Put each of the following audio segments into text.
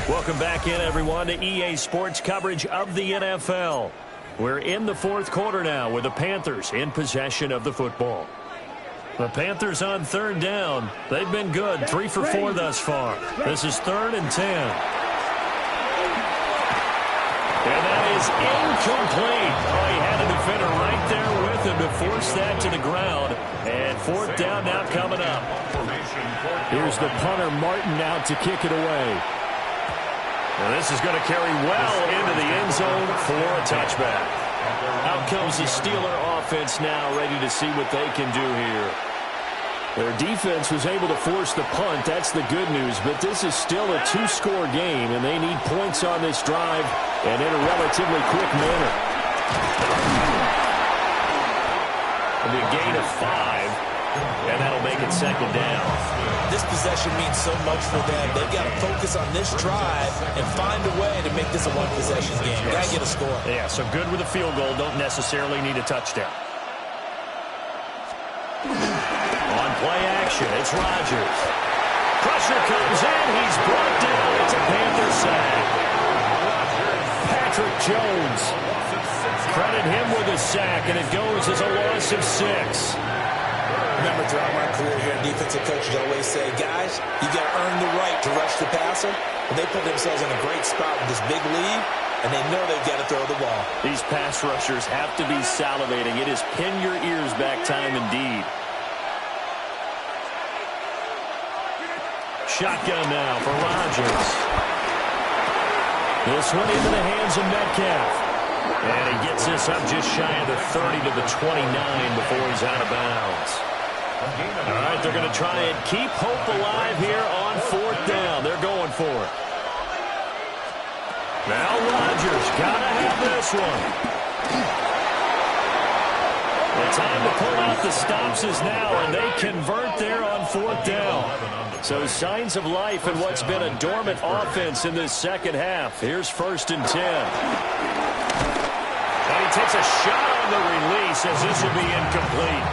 Welcome back in, everyone, to EA Sports coverage of the NFL. We're in the fourth quarter now with the Panthers in possession of the football. The Panthers on third down. They've been good, 3 for 4 thus far. This is 3rd and 10. And that is incomplete. Oh, he had a defender right there with him to force that to the ground. And 4th down now coming up. Here's the punter, Martin, out to kick it away. And this is going to carry well into the end zone for a touchback. Out comes the Steeler offense now, ready to see what they can do here. Their defense was able to force the punt. That's the good news. But this is still a 2-score game, and they need points on this drive and in a relatively quick manner. It'll be a gain of 5, and that'll make it 2nd down. This possession means so much for them. They've got to focus on this drive and find a way to make this a one-possession game. Got to get a score. Yeah, so good with a field goal. Don't necessarily need a touchdown. On play action, it's Rodgers. Pressure comes in. He's brought down. It's a Panther sack. Patrick Jones. Credit him with a sack, and it goes as a loss of 6. Remember, throughout my career here, defensive coaches always say, guys, you got to earn the right to rush the passer. And they put themselves in a great spot with this big lead, and they know they've got to throw the ball. These pass rushers have to be salivating. It is pin your ears back time indeed. Shotgun now for Rodgers. This one into the hands of Metcalf. And he gets this up just shy of the 30 to the 29 before he's out of bounds. All right, they're going to try and keep hope alive here on 4th down. They're going for it. Now Rodgers got to have this one. The time to pull out the stops is now, and they convert there on 4th down. So signs of life in what's been a dormant offense in this second half. Here's 1st and 10. And he takes a shot on the release as this will be incomplete.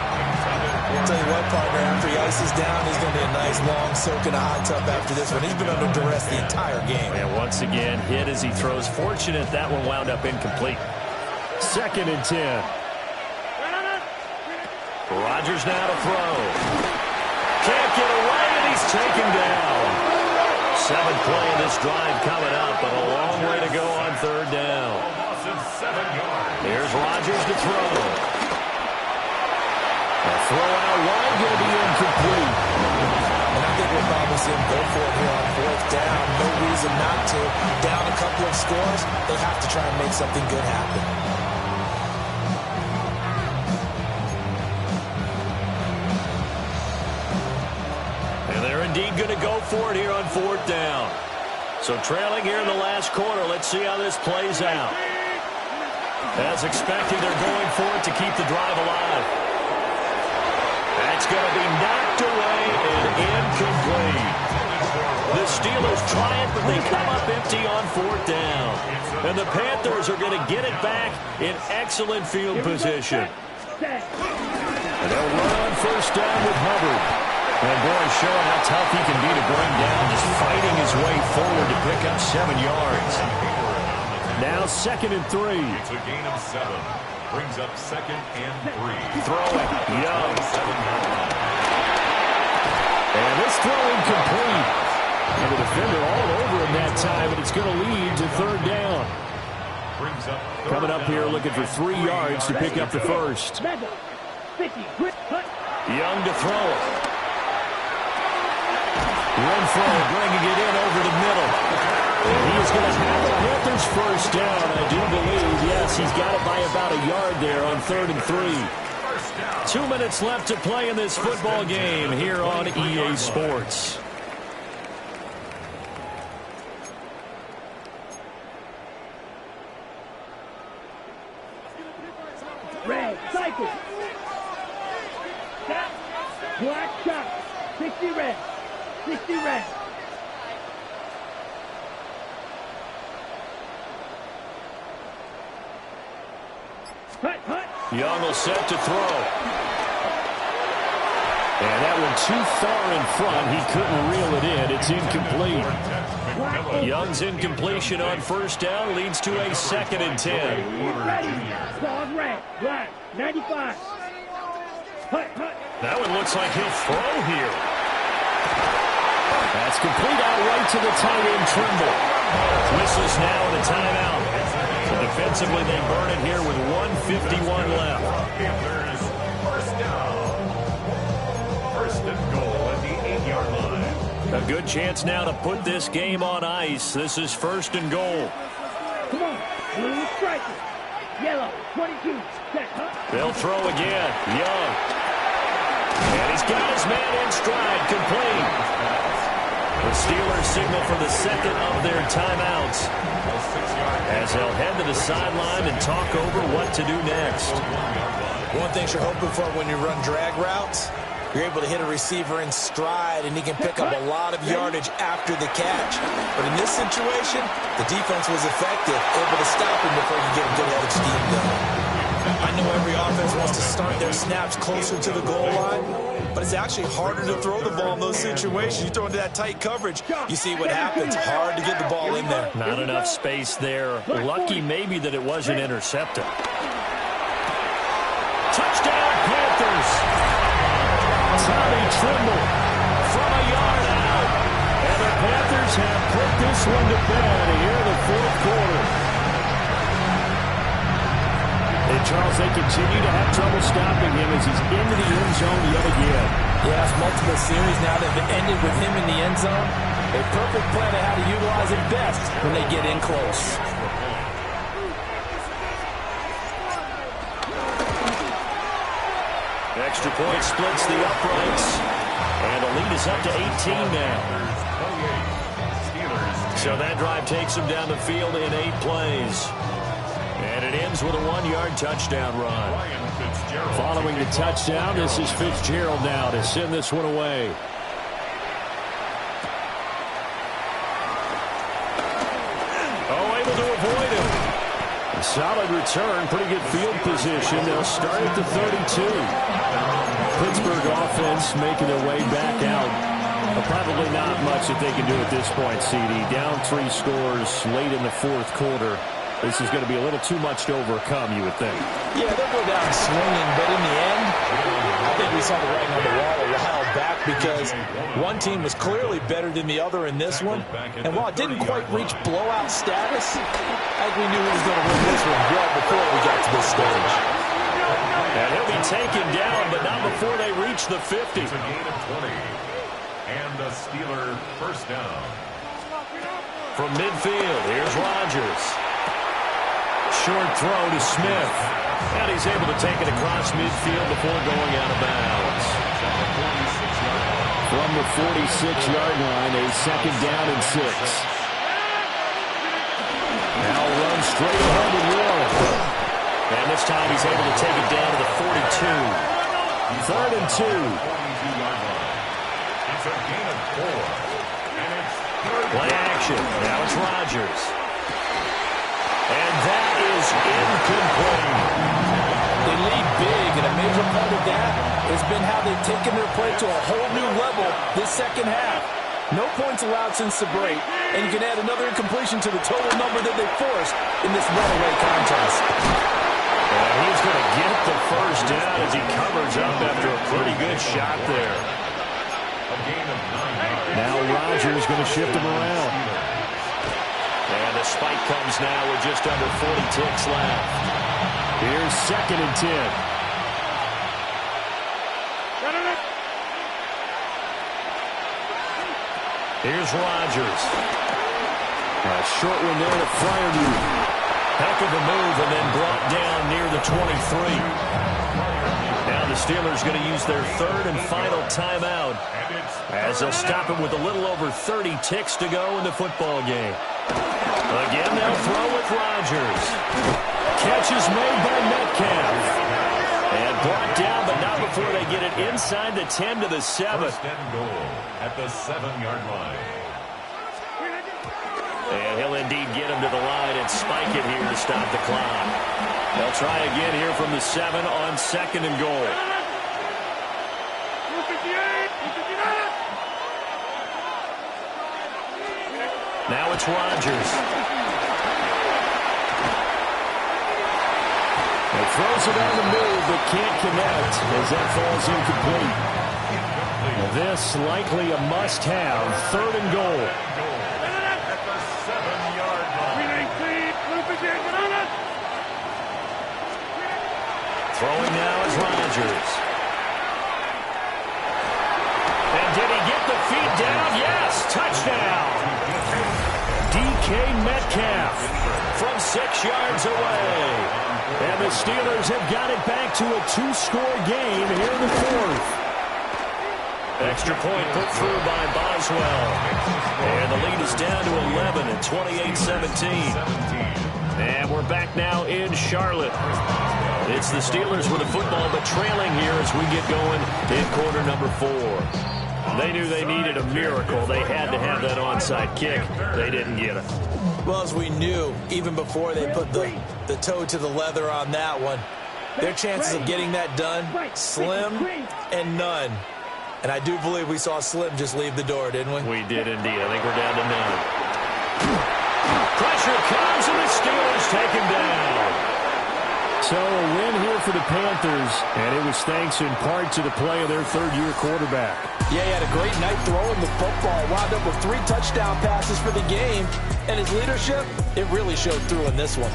I'll tell you what, partner, after he ices down, he's going to be a nice, long soak in a hot tub after this one. He's been under duress the entire game. And once again, hit as he throws. Fortunate that one wound up incomplete. 2nd and 10. Rodgers now to throw. Can't get away, and he's taken down. 7th play of this drive coming up, but a long way to go on 3rd down. Here's Rodgers to throw. A throw out wide going to be incomplete. And I think we'll probably see him go for it here on 4th down. No reason not to. Down a couple of scores, they have to try and make something good happen. And they're indeed going to go for it here on 4th down. So trailing here in the last quarter, let's see how this plays out. As expected, they're going for it to keep the drive alive. That's going to be knocked away and incomplete. The Steelers try it, but they come up empty on 4th down. And the Panthers are going to get it back in excellent field position. And they'll run on 1st down with Hubbard. And boy, showing how tough he can be to bring down, just fighting his way forward to pick up 7 yards. Now 2nd and 3. It's a gain of 7. Brings up 2nd and 3. Throwing, Young. And this throw incomplete. And the defender all over him that time, and it's going to lead to 3rd down. Brings up Coming up here looking for 3 yards to pick up the 1st. Young to throw it. Renfro bringing it in over the middle. And he is going to have the Panthers 1st down, I do believe. Yes, he's got it by about a yard there on 3rd and 3. 2 minutes left to play in this football game here on EA Sports. Red, cycle. Black shot. 60 red. 60 red. Young will set to throw. And that one too far in front. He couldn't reel it in. It's incomplete. Young's incompletion on first down leads to a 2nd and 10. Ball's red. Black. 95. That one looks like he'll throw here. That's complete out right to the tight end, Trimble. Whistles now and a timeout. So defensively, they burn it here with 1:51 left. First down. First and goal at the 8-yard line. A good chance now to put this game on ice. This is 1st and goal. Come on. Blue striker. Yellow. 22. Set. They'll throw again. Young. And he's got his man in stride. Complete. The Steelers signal for the 2nd of their timeouts as they'll head to the sideline and talk over what to do next. One thing you're hoping for when you run drag routes, you're able to hit a receiver in stride, and he can pick up a lot of yardage after the catch. But in this situation, the defense was effective, able to stop him before you get a good-headed scheme done. I know every offense wants to start their snaps closer to the goal line, but it's actually harder to throw the ball in those situations. You throw into that tight coverage, you see what happens. Hard to get the ball in there. Not enough space there. Lucky maybe that it wasn't intercepted. Touchdown, Panthers. Tommy Trimble from a yard out. And the Panthers have put this one to bed here in the 4th quarter. And Charles, they continue to have trouble stopping him as he's into the end zone yet again. Yeah, it's multiple series now that have ended with him in the end zone. A perfect plan of how to utilize it best when they get in close. Extra point splits the uprights. And the lead is up to 18 now. So that drive takes them down the field in 8 plays. And it ends with a 1-yard touchdown run. Following the touchdown, this is Fitzgerald now to send this one away. Oh, able to avoid him. A solid return, pretty good field position. They'll start at the 32. Pittsburgh offense making their way back out. But probably not much that they can do at this point, CD. Down 3 scores late in the 4th quarter. This is going to be a little too much to overcome, you would think. Yeah, they'll go down swinging, but in the end, I think we saw the writing on the wall a while back because one team was clearly better than the other in this one. And while it didn't quite reach blowout status, I think we knew he was going to win this one well before we got to this stage. And he'll be taken down, but not before they reach the 50. It's a gain of 20. And a Steeler first down. From midfield, here's Rodgers. Short throw to Smith. And he's able to take it across midfield before going out of bounds. From the 46-yard line, a 2nd down and 6. Now run straight ahead with Warren. And this time he's able to take it down to the 42. 3rd and 2. It's a gain of 4. And it's Play action. Now it's Rodgers. And that is incomplete. They lead big, and a major part of that has been how they've taken their play to a whole new level this 2nd half. No points allowed since the break, and you can add another incompletion to the total number that they forced in this runaway contest. And he's going to get the first down as he covers up after a pretty good shot there. a gain of 9 yards. Now Rodgers going to shift him around. And the spike comes now with just under 40 ticks left. Here's 2nd and 10. Here's Rodgers. A short one there to Fryermuth. Heck of a move and then brought down near the 23. Now the Steelers going to use their 3rd and final timeout as they'll stop him with a little over 30 ticks to go in the football game. Again, they'll throw with Rodgers. Catch is made by Metcalf. And brought down, but not before they get it inside the 10 to the 7. First and goal at the 7-yard line. And he'll indeed get him to the line and spike it here to stop the clock. They'll try again here from the 7 on 2nd and goal. Now it's Rodgers. He throws it on the move, but can't connect as that falls incomplete. This likely a must-have, 3rd and goal. At the 7-yard line. Throwing now is Rodgers. And did he get the feet down? Yes, touchdown. DK Metcalf from 6 yards away. And the Steelers have got it back to a 2-score game here in the 4th. Extra point put through by Boswell. And the lead is down to 11 at 28-17. And we're back now in Charlotte. It's the Steelers with the football, but trailing here as we get going in quarter number 4. They knew they needed a miracle. They had to have that onside kick. They didn't get it. Well, as we knew, even before they put the toe to the leather on that one, their chances of getting that done, slim and none. And I do believe we saw Slim just leave the door, didn't we? We did indeed. I think we're down to none. Pressure comes, and the Steelers take him down. So a win here for the Panthers, and it was thanks in part to the play of their 3rd-year quarterback. Yeah, he had a great night throwing the football. Wound up with 3 touchdown passes for the game. And his leadership, it really showed through in this one.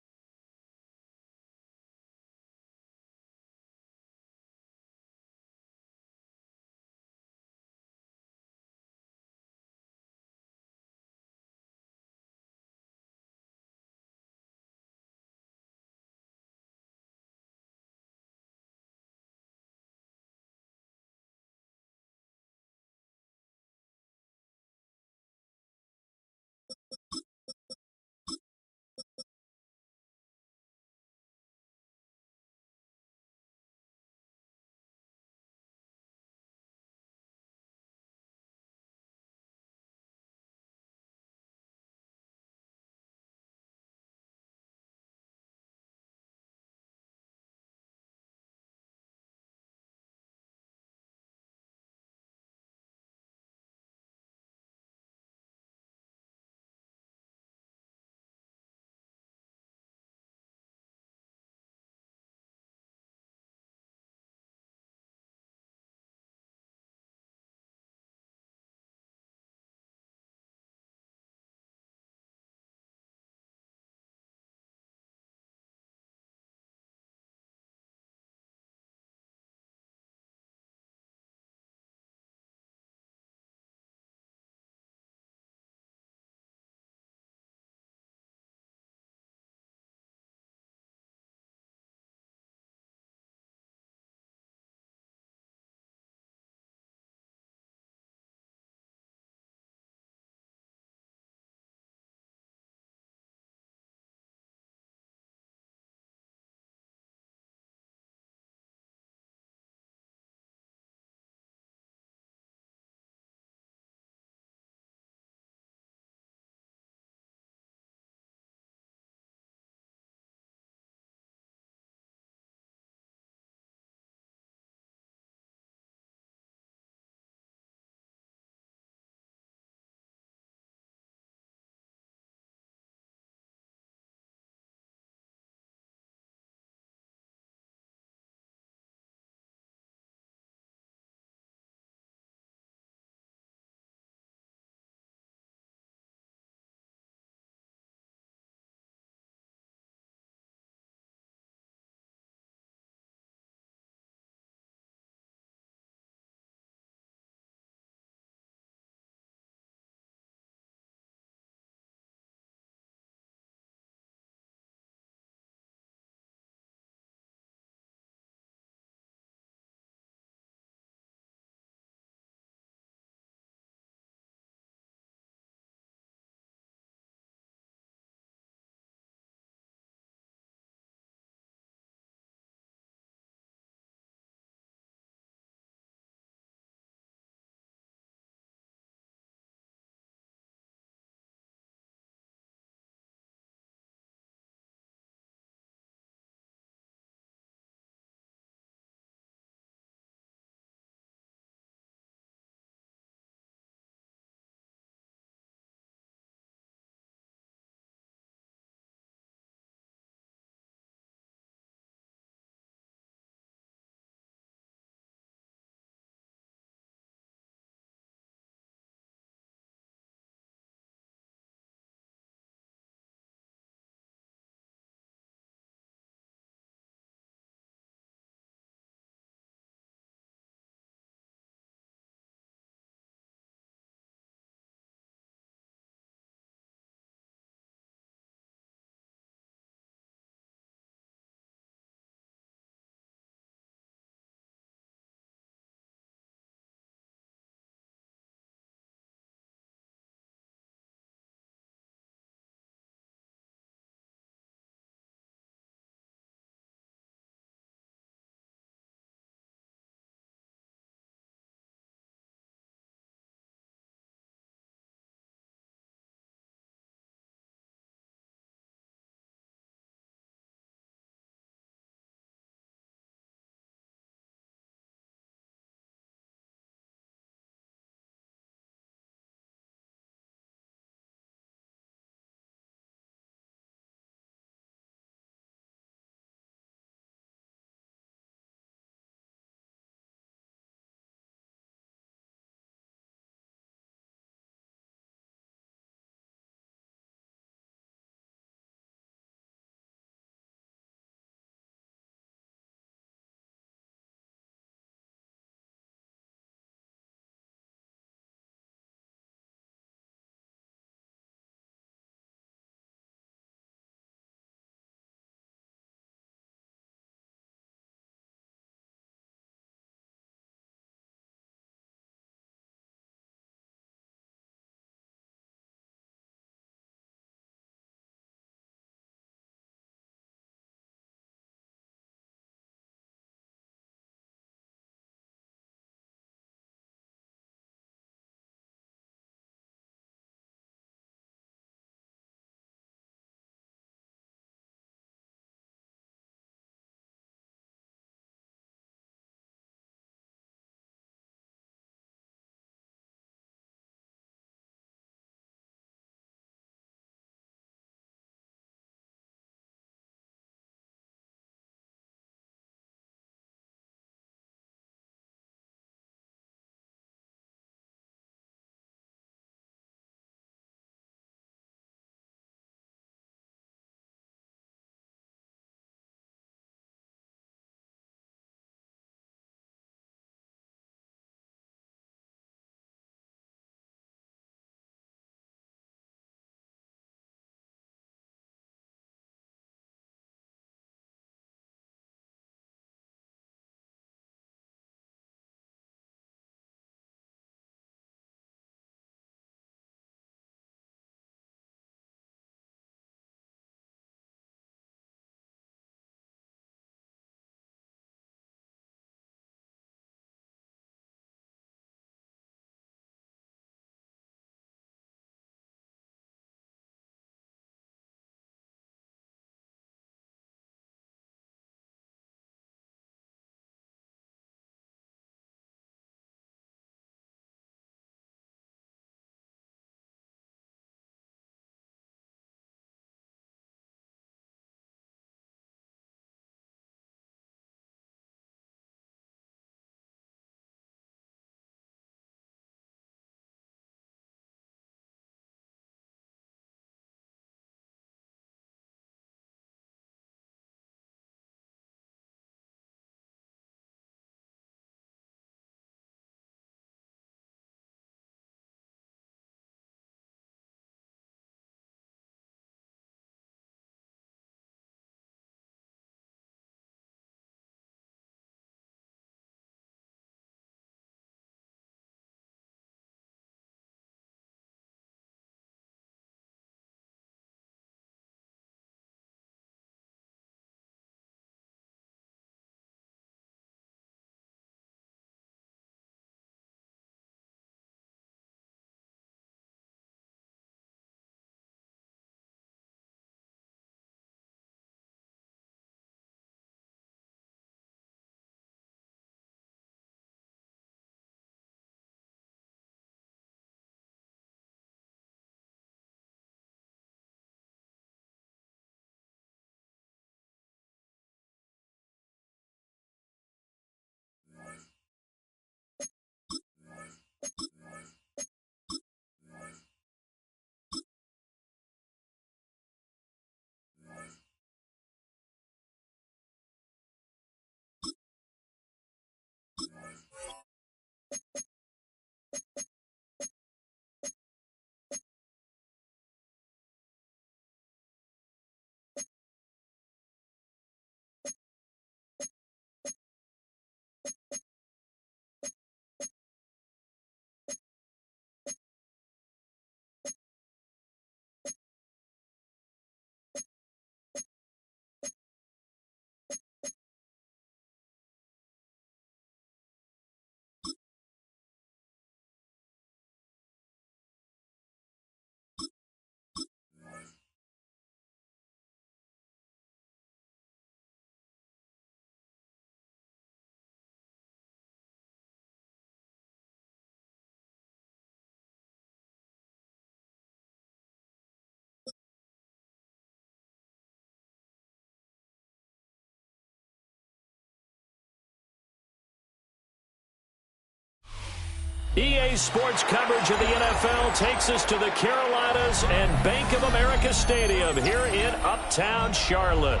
EA Sports coverage of the NFL takes us to the Carolinas and Bank of America Stadium here in Uptown Charlotte.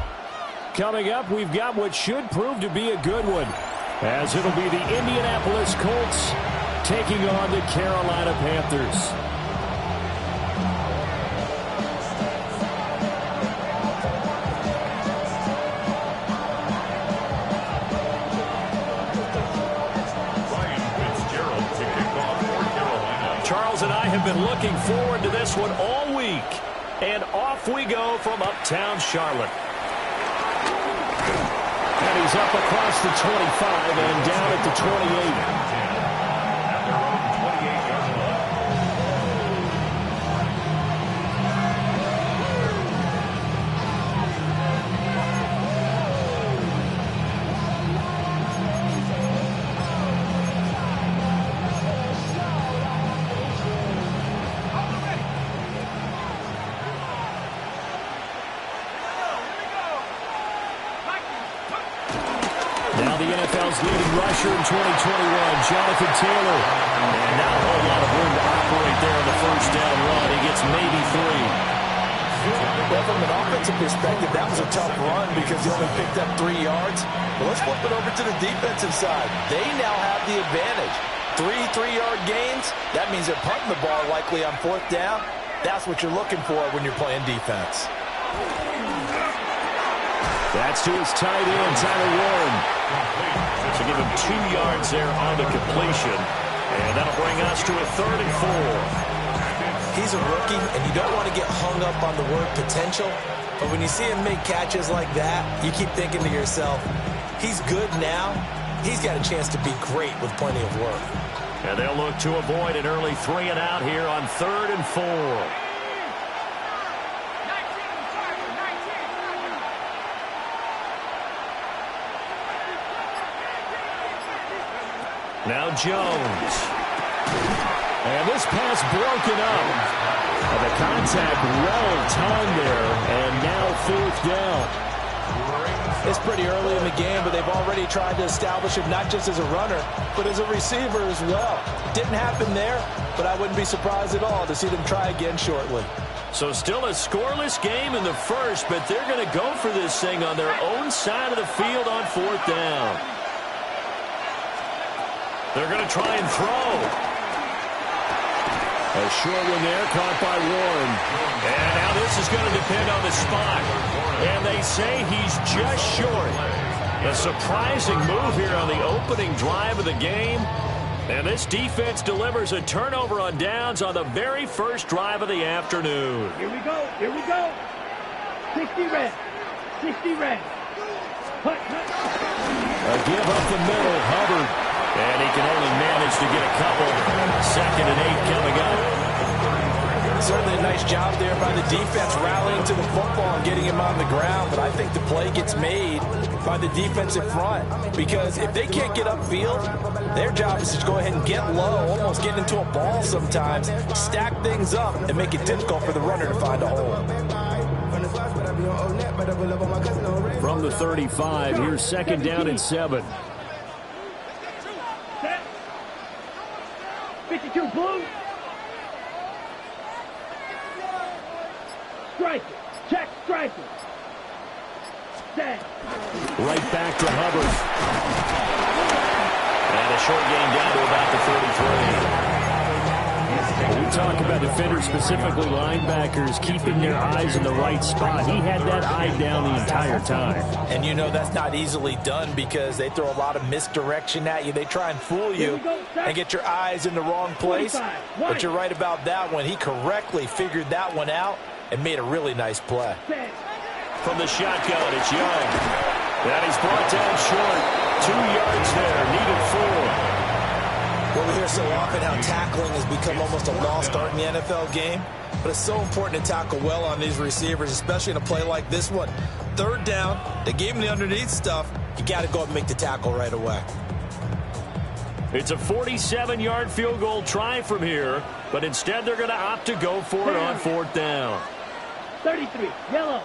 Coming up, we've got what should prove to be a good one, as it'll be the Indianapolis Colts taking on the Carolina Panthers. And I have been looking forward to this one all week. And off we go from Uptown Charlotte. And he's up across the 25 and down at the 28. Leading rusher in 2021, Jonathan Taylor. And not a whole lot of room to operate there on the first down run. He gets maybe 3. Well, from an offensive perspective, that was a tough run because he only picked up 3 yards. But let's flip it over to the defensive side. They now have the advantage. 3 3-yard gains. That means they're punting the ball likely on 4th down. That's what you're looking for when you're playing defense. That's to his tight end, Tyler Warren. So give him 2 yards there on the completion. And that'll bring us to a 3rd and 4. He's a rookie, and you don't want to get hung up on the word potential. But when you see him make catches like that, you keep thinking to yourself, he's good now. He's got a chance to be great with plenty of work. And they'll look to avoid an early 3 and out here on 3rd and 4. Now Jones. And this pass broken up. And the contact well timed there. And now 4th down. It's pretty early in the game, but they've already tried to establish him not just as a runner, but as a receiver as well. It didn't happen there, but I wouldn't be surprised at all to see them try again shortly. So still a scoreless game in the first, but they're going to go for this thing on their own side of the field on 4th down. They're going to try and throw. A short one there, caught by Warren. And now this is going to depend on the spot. And they say he's just short. A surprising move here on the opening drive of the game. And this defense delivers a turnover on downs on the very first drive of the afternoon. Here we go. Here we go. 60 red. 60 red. A give up the middle, Hubbard. And he can only manage to get a couple. 2nd and 8 coming up. Certainly a nice job there by the defense rallying to the football and getting him on the ground. But I think the play gets made by the defensive front. Because if they can't get upfield, their job is to go ahead and get low, almost get into a ball sometimes, stack things up, and make it difficult for the runner to find a hole. From the 35, here's 2nd down and 7. blue. Strike it. Check strike it. Set. Right back to Hubbard. And a short gain down to about the 33. We talk about defenders, specifically linebackers, keeping their eyes in the right spot. He had that eye down the entire time. And you know that's not easily done because they throw a lot of misdirection at you. They try and fool you and get your eyes in the wrong place. But you're right about that one. He correctly figured that one out and made a really nice play. From the shotgun, it's Young. And he's brought down short. 2 yards there, needed 4. Well, we hear so often how tackling has become almost a lost art in the NFL game. But it's so important to tackle well on these receivers, especially in a play like this one. 3rd down, they gave him the underneath stuff. You got to go up and make the tackle right away. It's a 47-yard field goal try from here, but instead they're going to opt to go for it on 4th down. 33, yellow.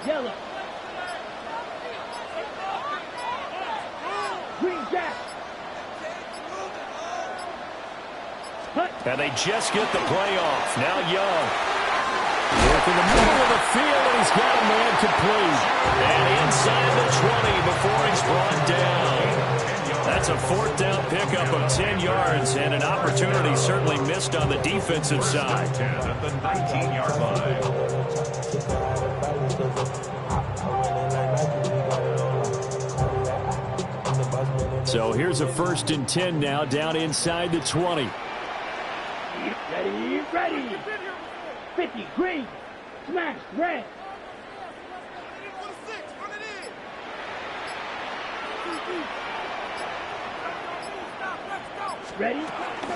Yellow. Green jack. And they just get the play off. Now Young. Work in the middle of the field, and he's got a man complete. And inside the 20 before he's brought down. That's a 4th down pickup of 10 yards, and an opportunity certainly missed on the defensive side. At the 19-yard line. So here's a 1st and 10 now, down inside the 20. Ready. 50, green. Smash, red. Ready?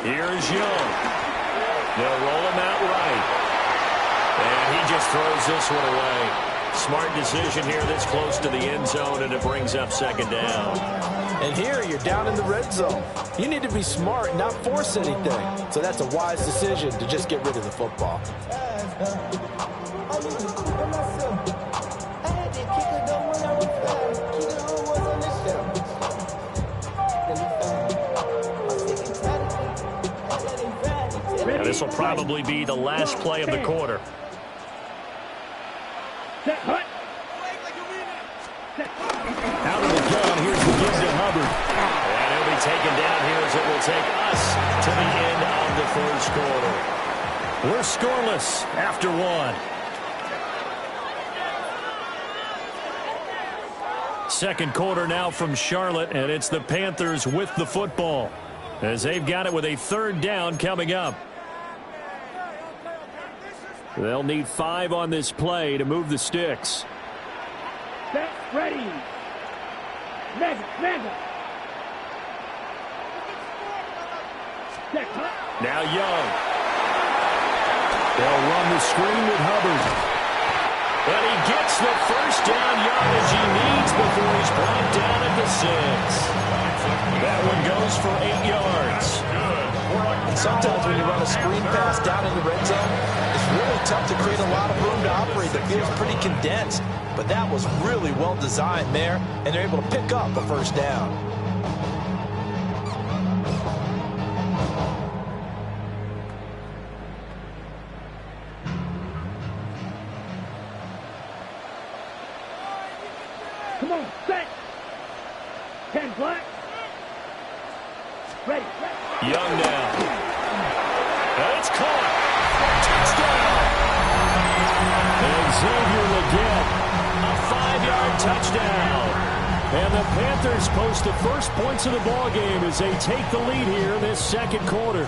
Here's Young. They'll roll him out right. And he just throws this one away. Smart decision here this close to the end zone, and it brings up 2nd down. And here you're down in the red zone. You need to be smart and not force anything. So that's a wise decision to just get rid of the football. This will probably be the last play of the quarter. Out of the gun, here's the give to Hubbard. And he'll be taken down here as it will take us to the end of the 1st quarter. We're scoreless after 1. 2nd quarter now from Charlotte, and it's the Panthers with the football as they've got it with a 3rd down coming up. They'll need 5 on this play to move the sticks. Set, ready. Mega. Set, now Young. They'll run the screen with Hubbard. And he gets the 1st down yardage he needs before he's brought down at the 6. That one goes for 8 yards. And sometimes when you run a screen pass down in the red zone, it's really tough to create a lot of room to operate. The field's pretty condensed. But that was really well designed there, and they're able to pick up a 1st down. Come on, set. 10 black. Ready. Young now. And it's caught. Touchdown. And Xavier Legette. A 5-yard touchdown. And the Panthers post the first points of the ball game as they take the lead here in this 2nd quarter.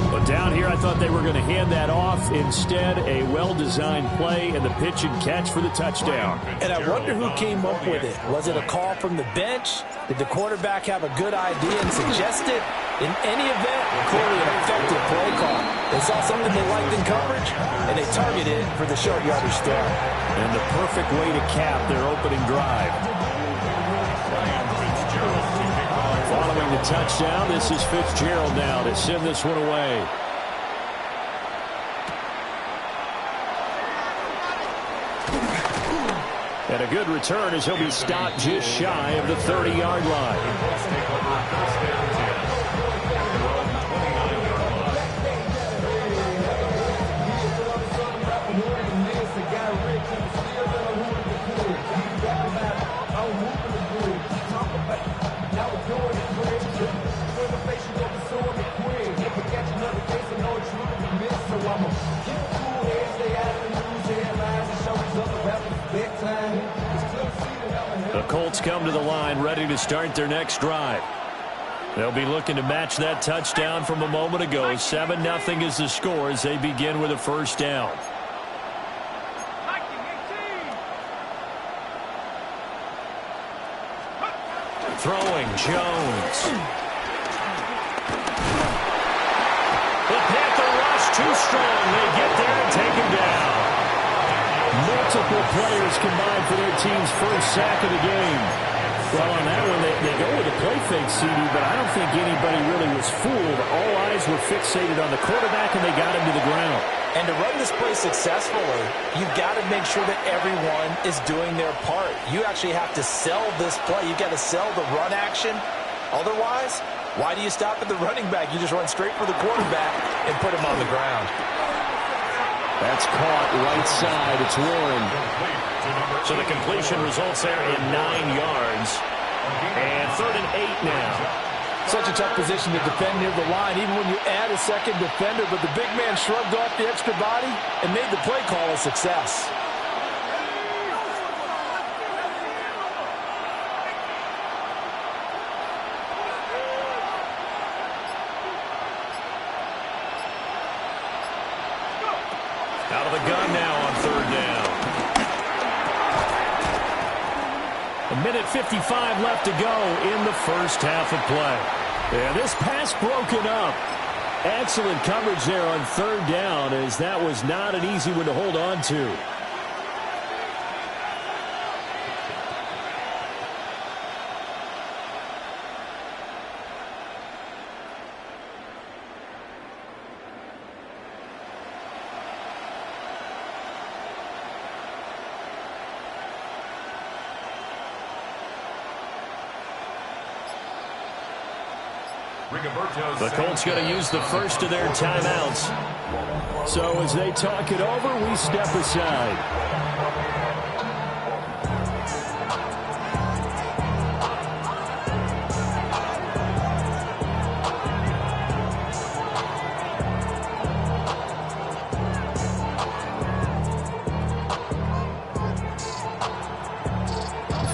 But down here, I thought they were going to hand that off. Instead, a well-designed play and the pitch and catch for the touchdown. And I wonder who came up with it. Was it a call from the bench? Did the quarterback have a good idea and suggest it? In any event, clearly an effective play call. They saw something they liked in coverage, and they targeted it for the short yardage throw. And the perfect way to cap their opening drive. Following the touchdown, this is Fitzgerald now to send this one away. And a good return as he'll be stopped just shy of the 30-yard line. Colts take over first down 10. The Colts come to the line ready to start their next drive. They'll be looking to match that touchdown from a moment ago. 7-0 is the score as they begin with a first down. Throwing, Jones. The Panther rush too strong. They get there and take him down. Multiple players combined for their team's first sack of the game. Well, on that one, they go with a play fake, CD, but I don't think anybody really was fooled. All eyes were fixated on the quarterback, and they got him to the ground. And to run this play successfully, you've got to make sure that everyone is doing their part. You actually have to sell this play. You've got to sell the run action. Otherwise, why do you stop at the running back? You just run straight for the quarterback and put him on the ground. That's caught right side. It's Warren. So the completion results there in 9 yards. And 3rd and 8 now. Such a tough position to defend near the line, even when you add a second defender. But the big man shrugged off the extra body and made the play call a success. Out of the gun now on 3rd down. 1:55 left to go in the first half of play. Yeah, this pass broken up. Excellent coverage there on 3rd down, as that was not an easy one to hold on to. The Colts going to use the first of their timeouts. So as they talk it over, we step aside.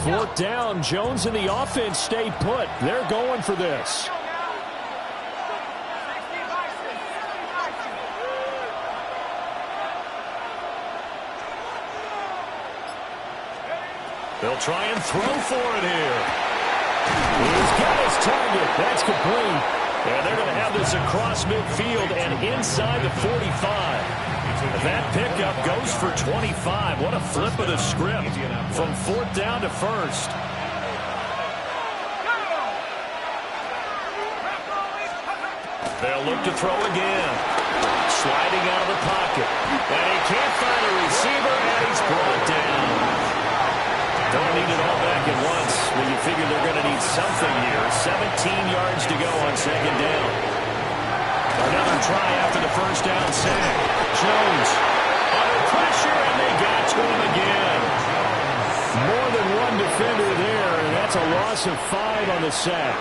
Fourth down, Jones and the offense stay put. They're going for this. They'll try and throw for it here. He's got his target. That's complete. And they're going to have this across midfield and inside the 45. That pickup goes for 25. What a flip of the script from 4th down to 1st. They'll look to throw again. Sliding out of the pocket. And he can't find a receiver, and he's brought down. Don't need it all back at once, but you figure they're going to need something here. 17 yards to go on 2nd down. Another try after the first down sack. Jones under pressure, and they got to him again. More than one defender there, and that's a loss of 5 on the sack.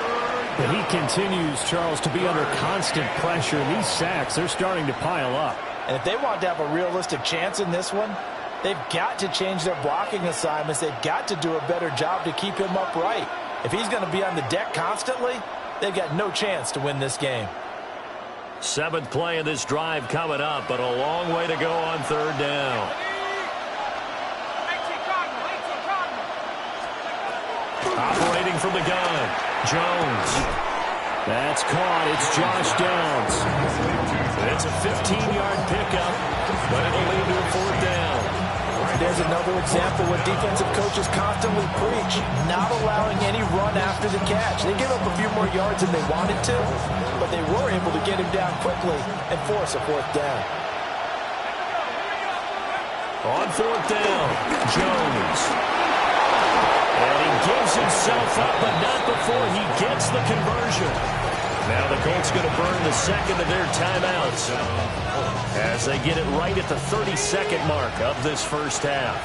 But he continues, Charles, to be under constant pressure. And these sacks, they're starting to pile up. And if they want to have a realistic chance in this one, they've got to change their blocking assignments. They've got to do a better job to keep him upright. If he's going to be on the deck constantly, they've got no chance to win this game. 7th play of this drive coming up, but a long way to go on 3rd down. Operating from the gun, Jones. That's caught. It's Josh Downs. It's a 15-yard pickup, but it'll lead to a 4th down. There's another example what defensive coaches constantly preach, not allowing any run after the catch. They give up a few more yards than they wanted to, but they were able to get him down quickly and force a 4th down. On 4th down, Jones. gives himself up, but not before he gets the conversion. Now the Colts going to burn the second of their timeouts as they get it right at the 30-second mark of this first half.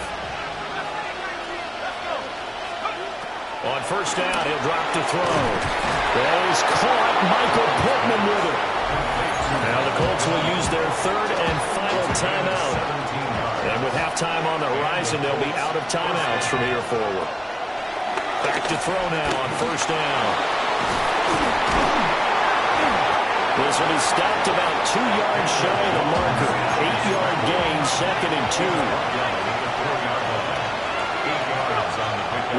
On first down, he'll drop to throw. There's caught Michael Pittman with it. Now the Colts will use their third and final timeout. And with halftime on the horizon, they'll be out of timeouts from here forward. Back to throw now on first down. This will be stopped about 2 yards shy of the marker. 8-yard gain, second and 2.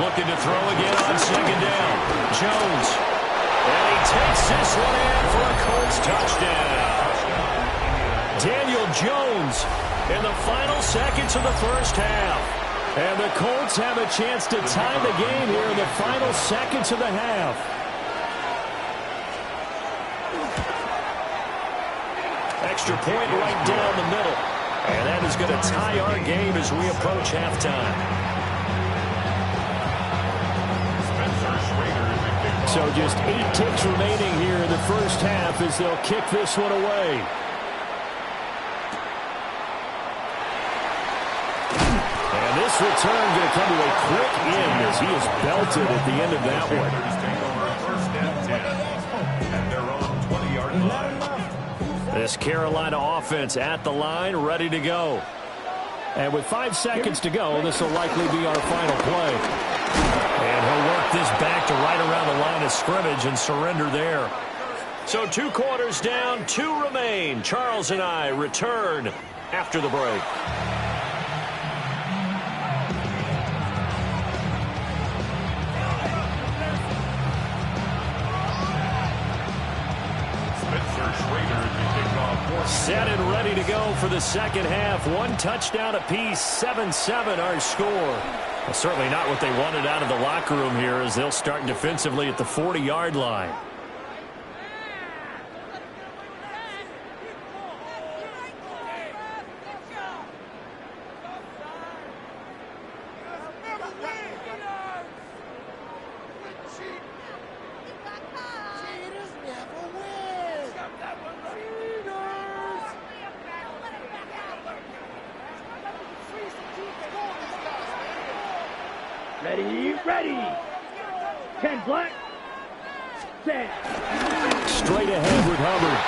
Looking to throw again on second down. Jones. And he takes this one in for a Colts touchdown. Daniel Jones in the final seconds of the first half. And the Colts have a chance to tie the game here in the final seconds of the half. Extra point right down the middle. And that is going to tie our game as we approach halftime. So just 8 ticks remaining here in the first half as they'll kick this one away. And this return going to come to a quick end as he is belted at the end of that one. First and 10 at their own 20-yard line. This Carolina offense at the line, ready to go. And with 5 seconds to go, this will likely be our final play. And he'll work this back to right around the line of scrimmage and surrender there. So 2 quarters down, 2 remain. Charles and I return after the break. Set and ready to go for the second half. 1 touchdown apiece, 7-7 our score. Well, certainly not what they wanted out of the locker room here as they'll start defensively at the 40-yard line. Ready. 10 black. Set. Straight ahead with Hubbard.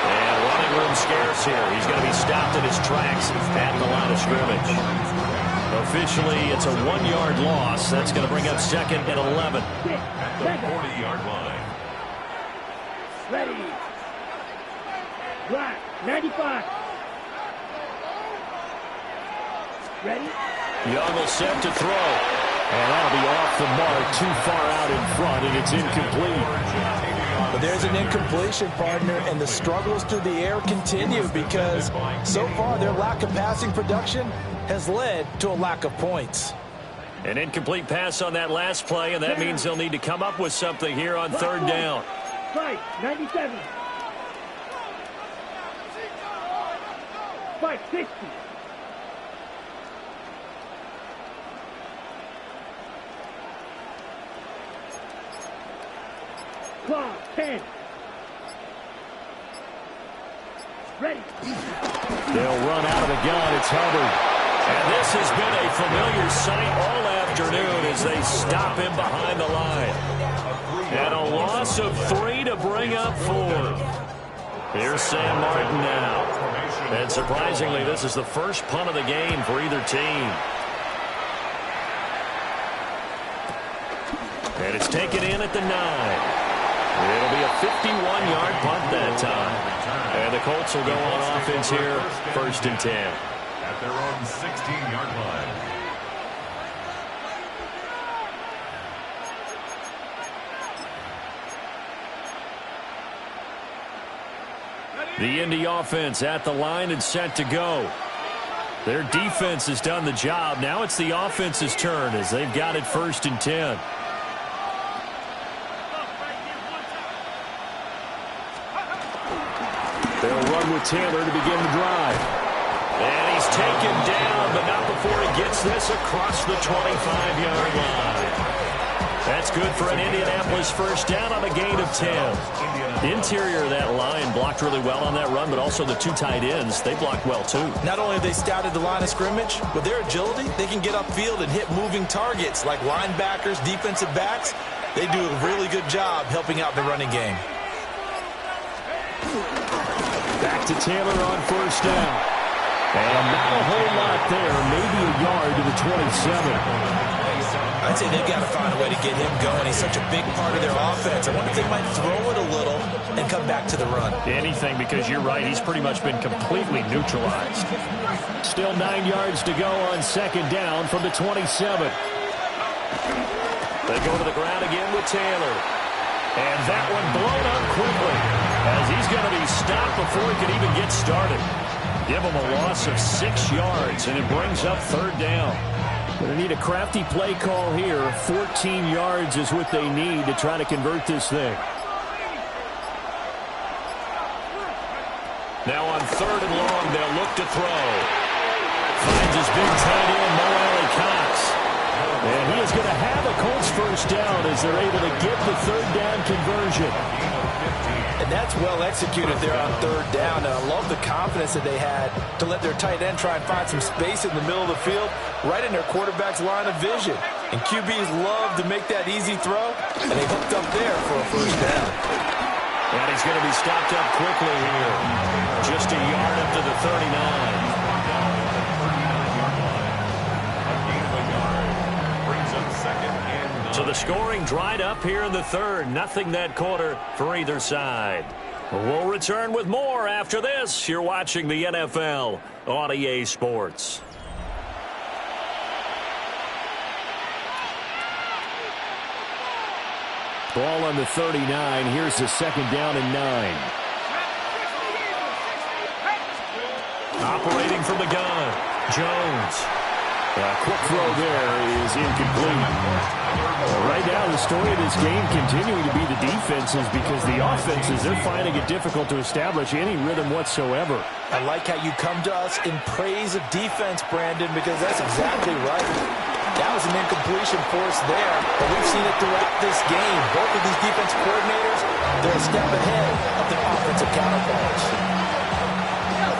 And running room scarce here. He's going to be stopped in his tracks at the line of scrimmage. Officially, it's a 1-yard loss. That's going to bring up second and 11. At the 40-yard line. Ready. Black. 95. Ready. Young will set to throw. And that'll be off the mark, too far out in front, and it's incomplete. But there's an incompletion, partner, and the struggles through the air continue because so far their lack of passing production has led to a lack of points. An incomplete pass on that last play, and that means they'll need to come up with something here on third down. Fight, 97. Fight, 60. Clock, 10. Ready. They'll run out of the gun. It's Hubbard. And this has been a familiar sight all afternoon as they stop him behind the line. And a loss of 3 to bring up 4. Here's Sam Martin now. And surprisingly, this is the first punt of the game for either team. And it's taken in at the 9. It'll be a 51-yard punt that time. And the Colts will go on offense here, first and 10. At their own 16-yard line. The Indy offense at the line and set to go. Their defense has done the job. Now it's the offense's turn as they've got it first and 10. They'll run with Taylor to begin the drive. And he's taken down, but not before he gets this across the 25-yard line. That's good for an Indianapolis first down on a gain of 10. The interior of that line blocked really well on that run, but also the two tight ends, they blocked well too. Not only have they scouted the line of scrimmage, with their agility, they can get upfield and hit moving targets like linebackers, defensive backs. They do a really good job helping out the running game. Back to Taylor on first down. And not a whole lot there, maybe a yard to the 27. I'd say they've got to find a way to get him going. He's such a big part of their offense. I wonder if they might throw it a little and come back to the run. Anything, because you're right, he's pretty much been completely neutralized. Still 9 yards to go on second down from the 27. They go to the ground again with Taylor. And that one blown up quickly as he's going to be stopped before he can even get started. Give him a loss of 6 yards, and it brings up third down. Going to need a crafty play call here. 14 yards is what they need to try to convert this thing. Now on third and long, they'll look to throw. Finds his big tight end, Mo Alley-Cox. And he is going to have a Colts first down as they're able to get the third down conversion. And that's well executed there on third down. And I love the confidence that they had to let their tight end try and find some space in the middle of the field, right in their quarterback's line of vision. And QBs love to make that easy throw, and they hooked up there for a first down. And he's going to be stopped up quickly here. Just a yard up to the 39. So the scoring dried up here in the third. Nothing that quarter for either side. We'll return with more after this. You're watching the NFL on EA Sports. Ball on the 39. Here's the second down and 9. Operating from the gun, Jones. A quick throw there is incomplete. Right now, the story of this game continuing to be the defenses, because the offenses, they're finding it difficult to establish any rhythm whatsoever. I like how you come to us in praise of defense, Brandon, because that's exactly right. That was an incompletion force there, but we've seen it throughout this game. Both of these defense coordinators, they're a step ahead of their offensive counterparts.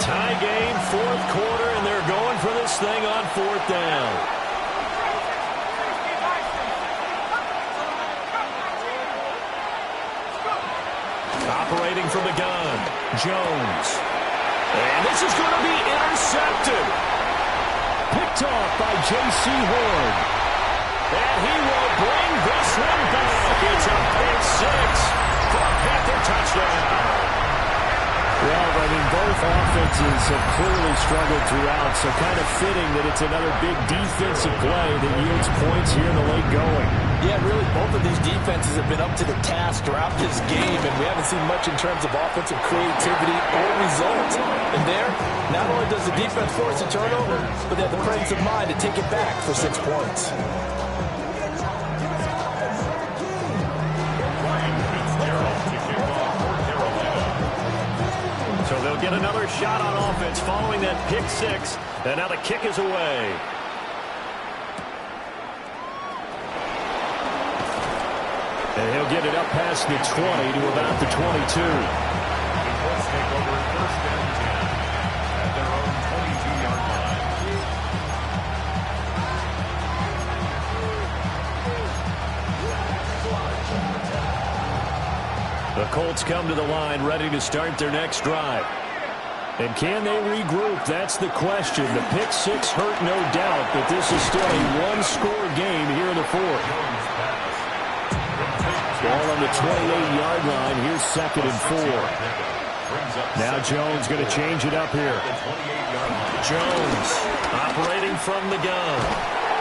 Tie game, fourth quarter, and they're going for this thing on fourth down. Operating from the gun, Jones. And this is going to be intercepted. Picked off by J.C. Horn. And he will bring this one back. It's a pick six for a Panther touchdown. Well, I mean, both offenses have clearly struggled throughout, so kind of fitting that it's another big defensive play that yields points here in the late going. Yeah, really, both of these defenses have been up to the task throughout this game, and we haven't seen much in terms of offensive creativity or results. And there, not only does the defense force a turnover, but they have the presence of mind to take it back for 6 points. So they'll get another shot on offense following that pick six, and now the kick is away. And he'll get it up past the 20 to about the 22. Let's take over first and 10 at their own 22-yard line. The Colts come to the line ready to start their next drive. And can they regroup? That's the question. The pick six hurt, no doubt, but this is still a one-score game here in the fourth. Ball on the 28-yard line. Here's second and 4. Now Jones going to change it up here. Jones operating from the gun.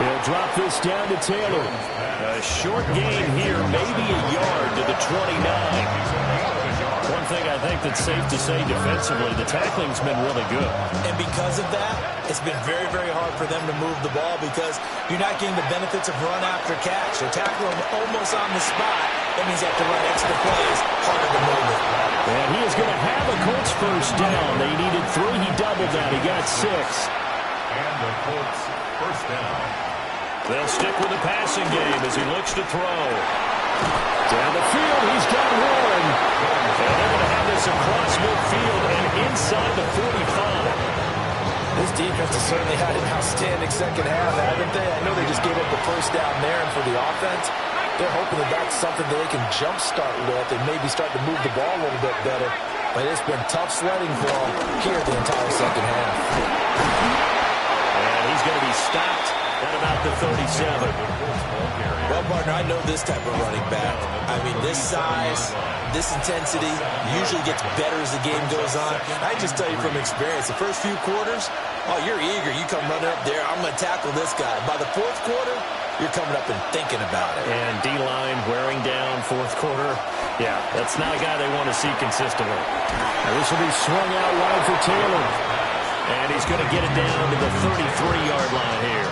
He'll drop this down to Taylor. A short gain here, maybe a yard to the 29. One thing I think that's safe to say defensively, the tackling's been really good. And because of that, it's been very, very hard for them to move the ball because you're not getting the benefits of run after catch. They tackle him almost on the spot. That means you have to run extra plays, harder to move it. And he is going to have a Colts first down. They needed 3. He doubled that. He got 6. And the Colts first down. They'll stick with the passing game as he looks to throw. Down the field, he's got one. And they're going to have this across midfield and inside the 45. This defense has certainly had an outstanding second half, haven't they? I know they just gave up the first down there, and for the offense, they're hoping that that's something that they can jumpstart with and maybe start to move the ball a little bit better. But it's been tough sledding for them here the entire second half. And he's going to be stopped at about the 37. Well, partner, I know this type of running back. I mean, this size, this intensity usually gets better as the game goes on. I just tell you from experience, the first few quarters, oh, you're eager. You come running up there, I'm going to tackle this guy. By the fourth quarter, you're coming up and thinking about it. And D-line wearing down fourth quarter. Yeah, that's not a guy they want to see consistently. Now this will be swung out wide for Taylor. And he's going to get it down to the 33-yard line here.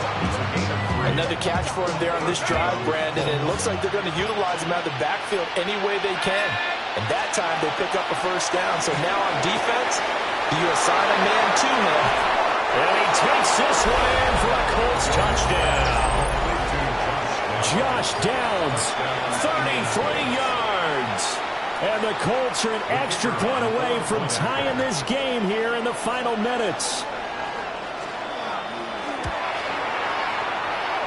Another catch for him there on this drive, Brandon, and it looks like they're going to utilize him out of the backfield any way they can. And that time they pick up a first down. So now on defense, you assign a man to him. And he takes this one in for a Colts touchdown. Josh Downs, 33 yards. and the Colts are an extra point away from tying this game here in the final minutes.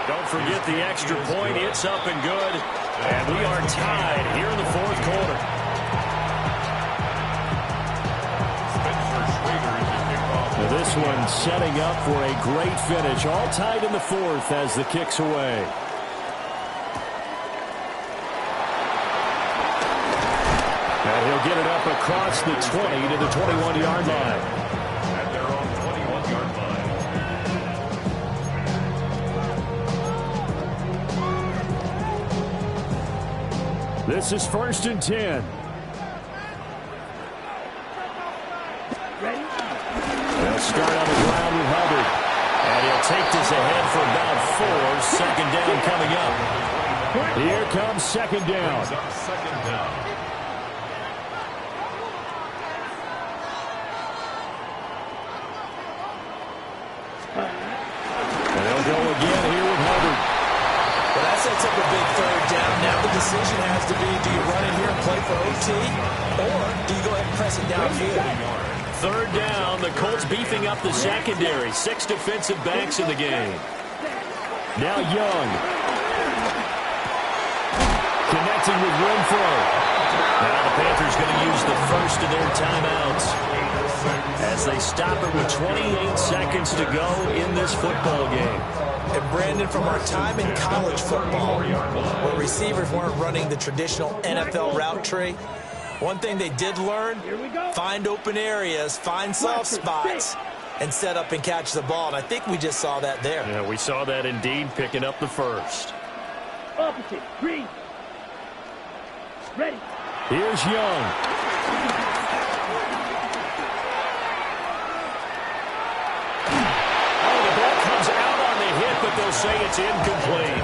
Don't forget the extra point. It's up and good. And we are tied here in the fourth quarter. Now this one setting up for a great finish. All tied in the fourth as the kick's away. And he'll get it up across the 20 to the 21-yard line. At their own 21-yard line. This is 1st and 10. They'll start on the ground with Hubbard. And he'll take this ahead for about 4. Second down coming up. Here comes second down. Second down. And they'll go again here with Hubbard. Well, that sets up a big third down. Now the decision has to be, do you run in here and play for OT, or do you go ahead and press it downfield? Third down, the Colts beefing up the secondary. 6 defensive backs in the game. Now Young. Connecting with Renfro. Now the Panthers going to use the first of their timeouts as they stop it with 28 seconds to go in this football game. And Brandon, from our time in college football, where receivers weren't running the traditional NFL route tree, one thing they did learn, find open areas, find soft spots, and set up and catch the ball. And I think we just saw that there. Yeah, we saw that indeed, picking up the first. Opposite, green. Ready. Here's Young. Oh, the ball comes out on the hit, but they'll say it's incomplete.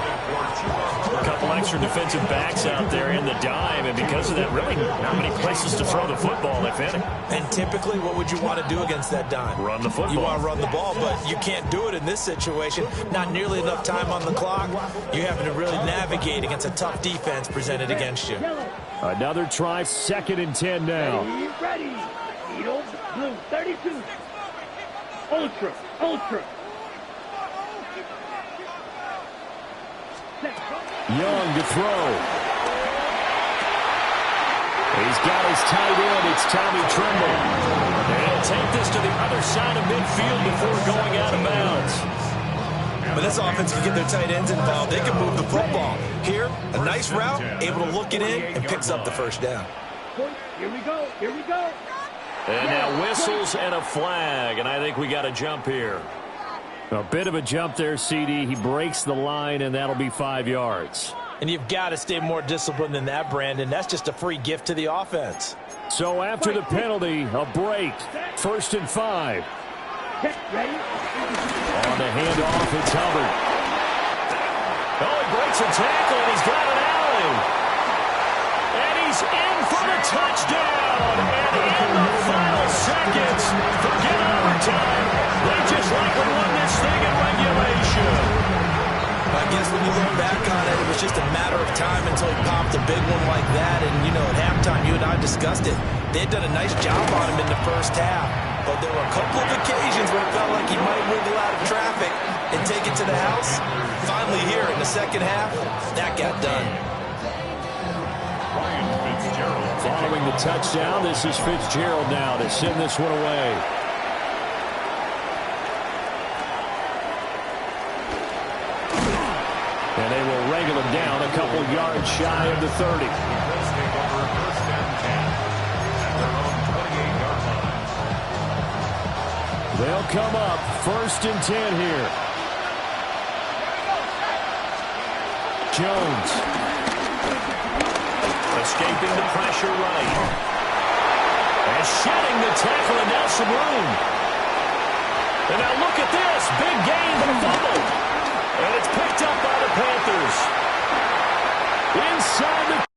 A couple extra defensive backs out there in the dime, and because of that, really not many places to throw the football, if any. And typically, what would you want to do against that dime? Run the football. You want to run the ball, but you can't do it in this situation. Not nearly enough time on the clock. You're having to really navigate against a tough defense presented against you. Another try, 2nd and 10 now. Ready. Eagle, blue, 32. Ultra, ultra. Young to throw. He's got his tight end. It's Tommy Tremble. And he'll take this to the other side of midfield before going out of bounds. But this offense can get their tight ends involved. They can move the football. Here, a nice route, able to look it in, and picks up the first down. Here we go, here we go. And now whistles and a flag, and I think we got a jump here. A bit of a jump there, CD. He breaks the line, and that'll be 5 yards. And you've got to stay more disciplined than that, Brandon. That's just a free gift to the offense. So after the penalty, a break. 1st and 5. Ready. On the handoff, it's Hubbard. Oh, he breaks a tackle, and he's got an alley. And he's in for the touchdown. And in the final seconds, forget overtime. They just like to win this thing in regulation. I guess when you look back on it, it was just a matter of time until he popped a big one like that. And, you know, at halftime, you and I discussed it. They had done a nice job on him in the first half. But there were a couple of occasions where it felt like he might wiggle out of traffic and take it to the house. Finally here in the second half, that got done. Following the touchdown, this is Fitzgerald now to send this one away. And they will wrangle him down a couple yards shy of the 30. They'll come up 1st and 10 here. Jones. Escaping the pressure right. And shedding the tackle, and now some room. And now look at this. Big gain, but a fumble. And it's picked up by the Panthers. Inside the...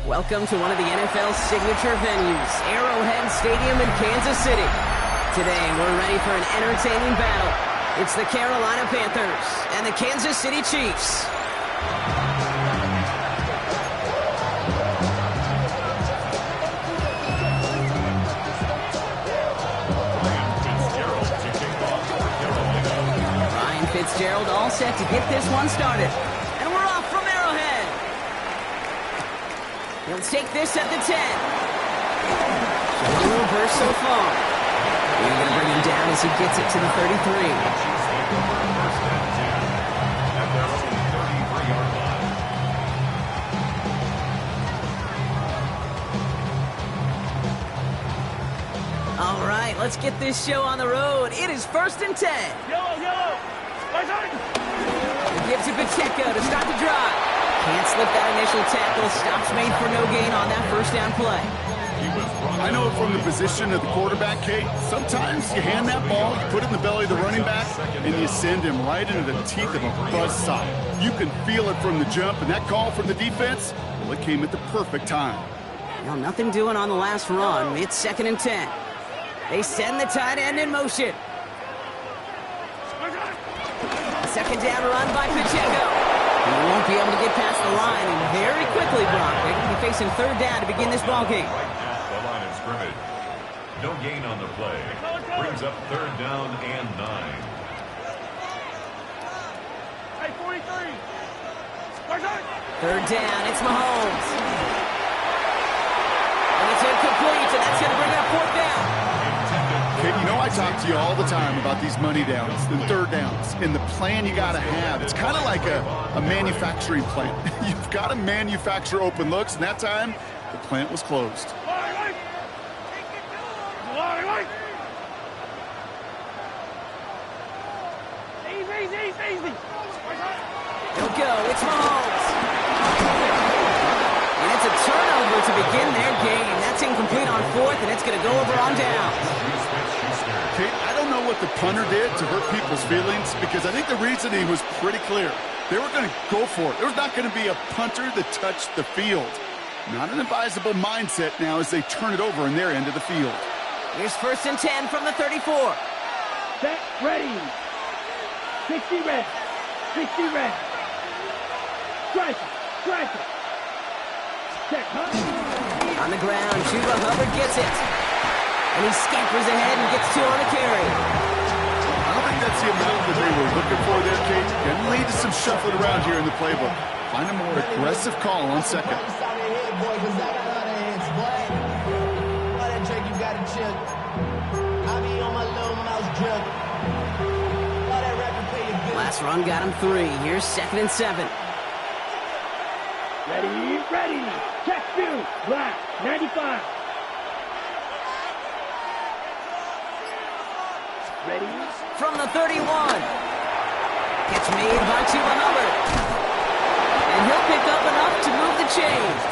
Welcome to one of the NFL's signature venues, Arrowhead Stadium in Kansas City. Today, we're ready for an entertaining battle. It's the Carolina Panthers and the Kansas City Chiefs. Ryan Fitzgerald all set to get this one started. And we're off from Arrowhead. He'll take this at the 10. Showing a little burst so far. We're going to bring him down as he gets it to the 33. All right, let's get this show on the road. It is 1st and 10. Yellow. He gives it Pacheco to start the drive. Can't slip that initial tackle. Stops made for no gain on that first down play. I know from the position of the quarterback, Kate, sometimes you hand that ball, you put it in the belly of the running back, and you send him right into the teeth of a buzzsaw. You can feel it from the jump, and that call from the defense, well, it came at the perfect time. Well, nothing doing on the last run. It's 2nd and 10. They send the tight end in motion. Second down run by Pacheco. He won't be able to get past the line, and very quickly, Brock, they're going to be facing 3rd down to begin this ball game. The line of scrimmage. No gain on the play. Brings up 3rd down and 9. Hey, 43. 3rd down, it's Mahomes. And it's incomplete, and that's going to bring up 4th down. Kate, you know I talk to you all the time about these money downs and 3rd downs and the plan you got to have. It's kind of like a manufacturing plant. You've got to manufacture open looks, and that time, the plant was closed. Easy. He'll go, it's Mahomes. And it's a turnover to begin their game. That's incomplete on 4th, and it's going to go over on downs. Kate, I don't know what the punter did to hurt people's feelings, because I think the reasoning was pretty clear. They were going to go for it. There's not going to be a punter that touched the field. Not an advisable mindset now as they turn it over in their end of the field. Here's 1st and 10 from the 34. Set, ready. 60 red. Strike it. Check, huh? On the ground, Chuba Hubbard gets it. And he scampers ahead and gets 2 on the carry. I don't think that's the amount that they were looking for there, Kate. Can lead to some shuffling around here in the playbook. Find a more aggressive call on 2nd. Last run got him 3. Here's 2nd and 7. Ready. Check 2. Black, 95. Ready. From the 31. Catch made by Chuba Hubbard. And he'll pick up enough to move the chains.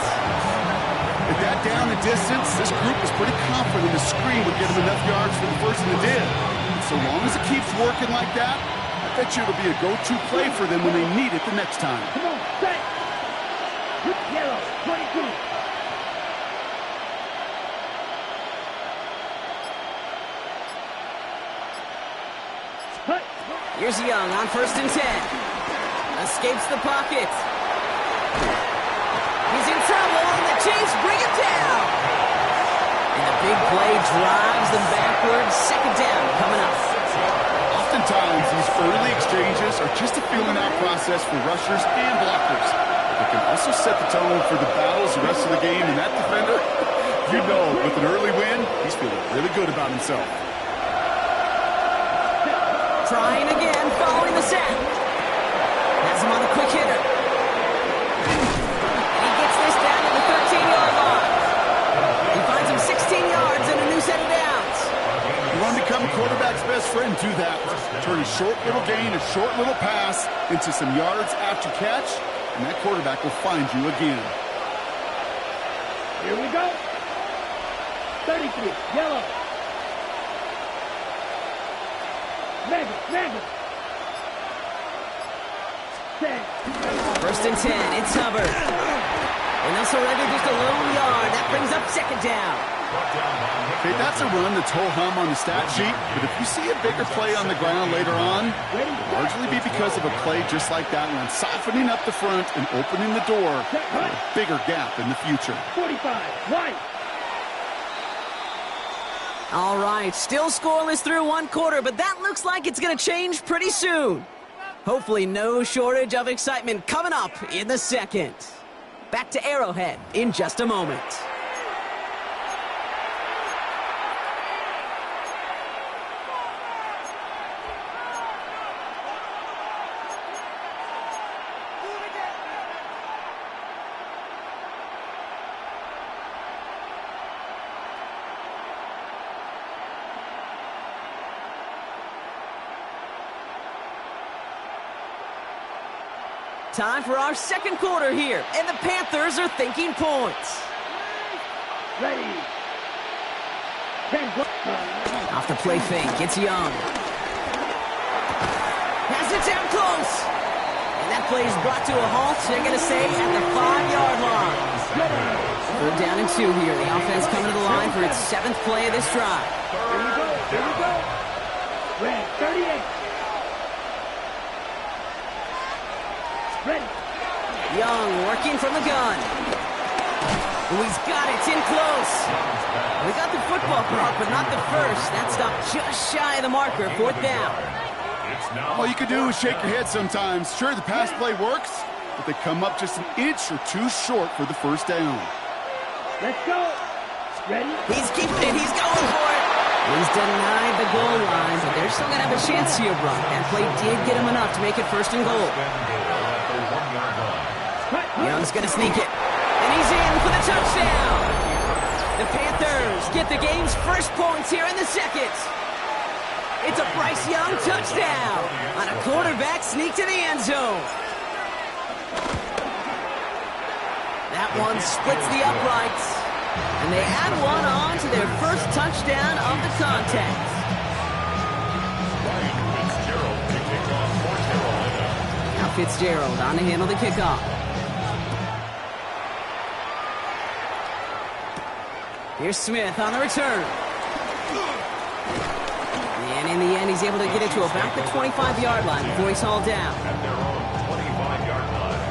With that down the distance, this group was pretty confident the screen would get him enough yards for the first, and it did. And so long as it keeps working like that, I bet you it'll be a go-to play for them when they need it the next time. Come on, set. Yellow, 22. Here's Young on 1st and 10. Escapes the pocket. He's in trouble, and the Chiefs bring him down. And the big play drives them backwards. 2nd down coming up. Oftentimes, these early exchanges are just a feeling-out process for rushers and blockers. They can also set the tone for the battles the rest of the game, and that defender, you know, with an early win, he's feeling really good about himself. Trying again, following the sack. Has him on the quick hitter. And he gets this down to the 13-yard line. He finds him 16 yards and a new set of downs. You want to become a quarterback's best friend, do that. Turn a short little gain, a short little pass into some yards after catch, and that quarterback will find you again. Here we go. 33, yellow. Mega. 1st and 10, it's Hubbard. And they'll surrender just a lone yard. That brings up second down. Okay, that's a run that's ho-hum on the stat sheet, but if you see a bigger play on the ground later on, it'll largely be because of a play just like that one, softening up the front and opening the door for a bigger gap in the future. 45, right. All right, still scoreless through one quarter, but that looks like it's going to change pretty soon. Hopefully no shortage of excitement coming up in the second. Back to Arrowhead in just a moment. Time for our second quarter here, and the Panthers are thinking points. Ready. 10. Off the play fake, it's Young. Has it down close. And that play is brought to a halt, they're going to say at the 5-yard line. 3rd down and 2 here. The offense coming to the line for its 7th play of this drive. Here we go. Here we go. Red 38. Ready. Young working from the gun. Oh, he's got it. It's in close. We got the football clock, but not the first. That stopped just shy of the marker. 4th down. All you can do is shake your head sometimes. Sure, the pass play works, but they come up just an inch or two short for the first down. Let's go. Ready. He's keeping it. He's going for it. He's denied the goal line, but they're still going to have a chance here, Brock. That play did get him enough to make it 1st and goal. Young's going to sneak it. And he's in for the touchdown. The Panthers get the game's first points here in the second. It's a Bryce Young touchdown on a quarterback sneak to the end zone. That one splits the uprights. And they add one on to their first touchdown of the contest. Now Fitzgerald on to handle the kickoff. Here's Smith on the return. And in the end, he's able to get it to about the 25-yard line before he's hauled down. At their own 25-yard line.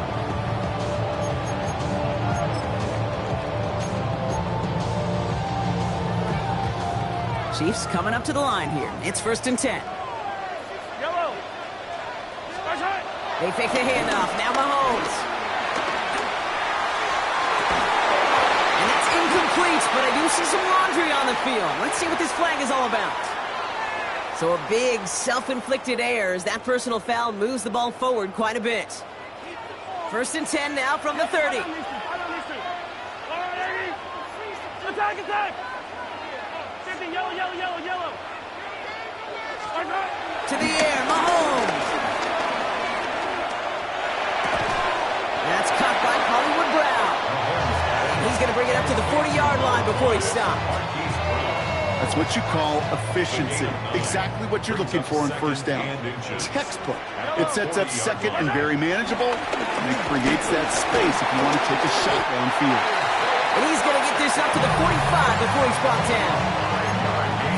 Chiefs coming up to the line here. It's 1st and 10. Yellow. They fake the handoff. Now Mahomes. And that's incomplete, but I do see some laundry on the field. Let's see what this flag is all about. So a big self-inflicted error as that personal foul moves the ball forward quite a bit. 1st and 10 now from the 30. Attack, attack. 50, yellow, yellow, yellow, yellow. To the air, Mahomes. That's caught by Hollywood Brown. And he's going to bring it up to the 40-yard line before he stops. That's what you call efficiency. Exactly what you're looking for on 1st down. Textbook. It sets up second and very manageable, and it creates that space if you want to take a shot downfield. And he's going to get this up to the 45 before he's brought down.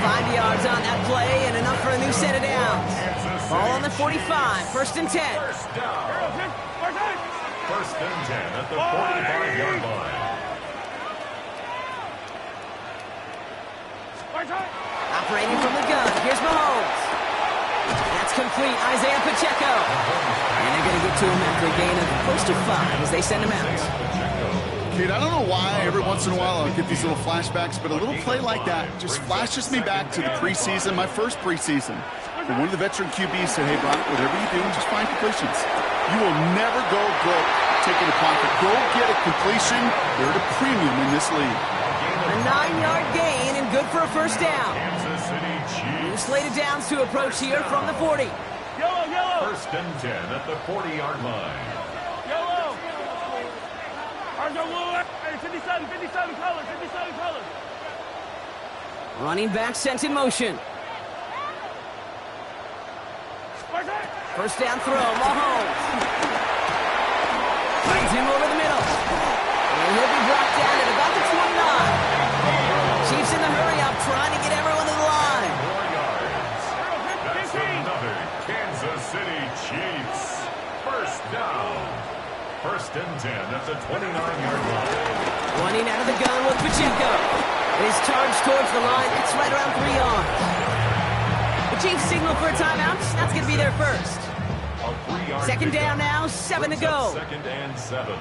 5 yards on that play and enough for a new set of downs. Ball on the 45, 1st and 10. First down. 1st and 10 at the 45-yard line. Operating from the gun, here's Mahomes. That's complete, Isaiah Pacheco. And they're going to get to him after a gain of close to 5 as they send him out. Kid, I don't know why every once in a while I'll get these little flashbacks, but a little play like that just flashes me back to the preseason, my first preseason. And one of the veteran QBs said, hey, Brock, whatever you do, just find completions. You will never go broke taking a pocket. Go get a completion. They're at a premium in this league. A 9-yard gain and good for a 1st down. Kansas City New Chiefs. slated downs to approach here from the 40. Yellow, yellow. 1st and 10 at the 40-yard line. Yellow. Hey, 57, 57 colors, 57 colors. Running back sent in motion. 1st down throw, Mahomes. Finds him over the middle. And Spinning out of the gun with Pacheco. His charge towards the line. It's right around 3 yards. The Chiefs signal for a timeout. That's going to be their first. Second down now, 7 to go. Second and 7. Yellow,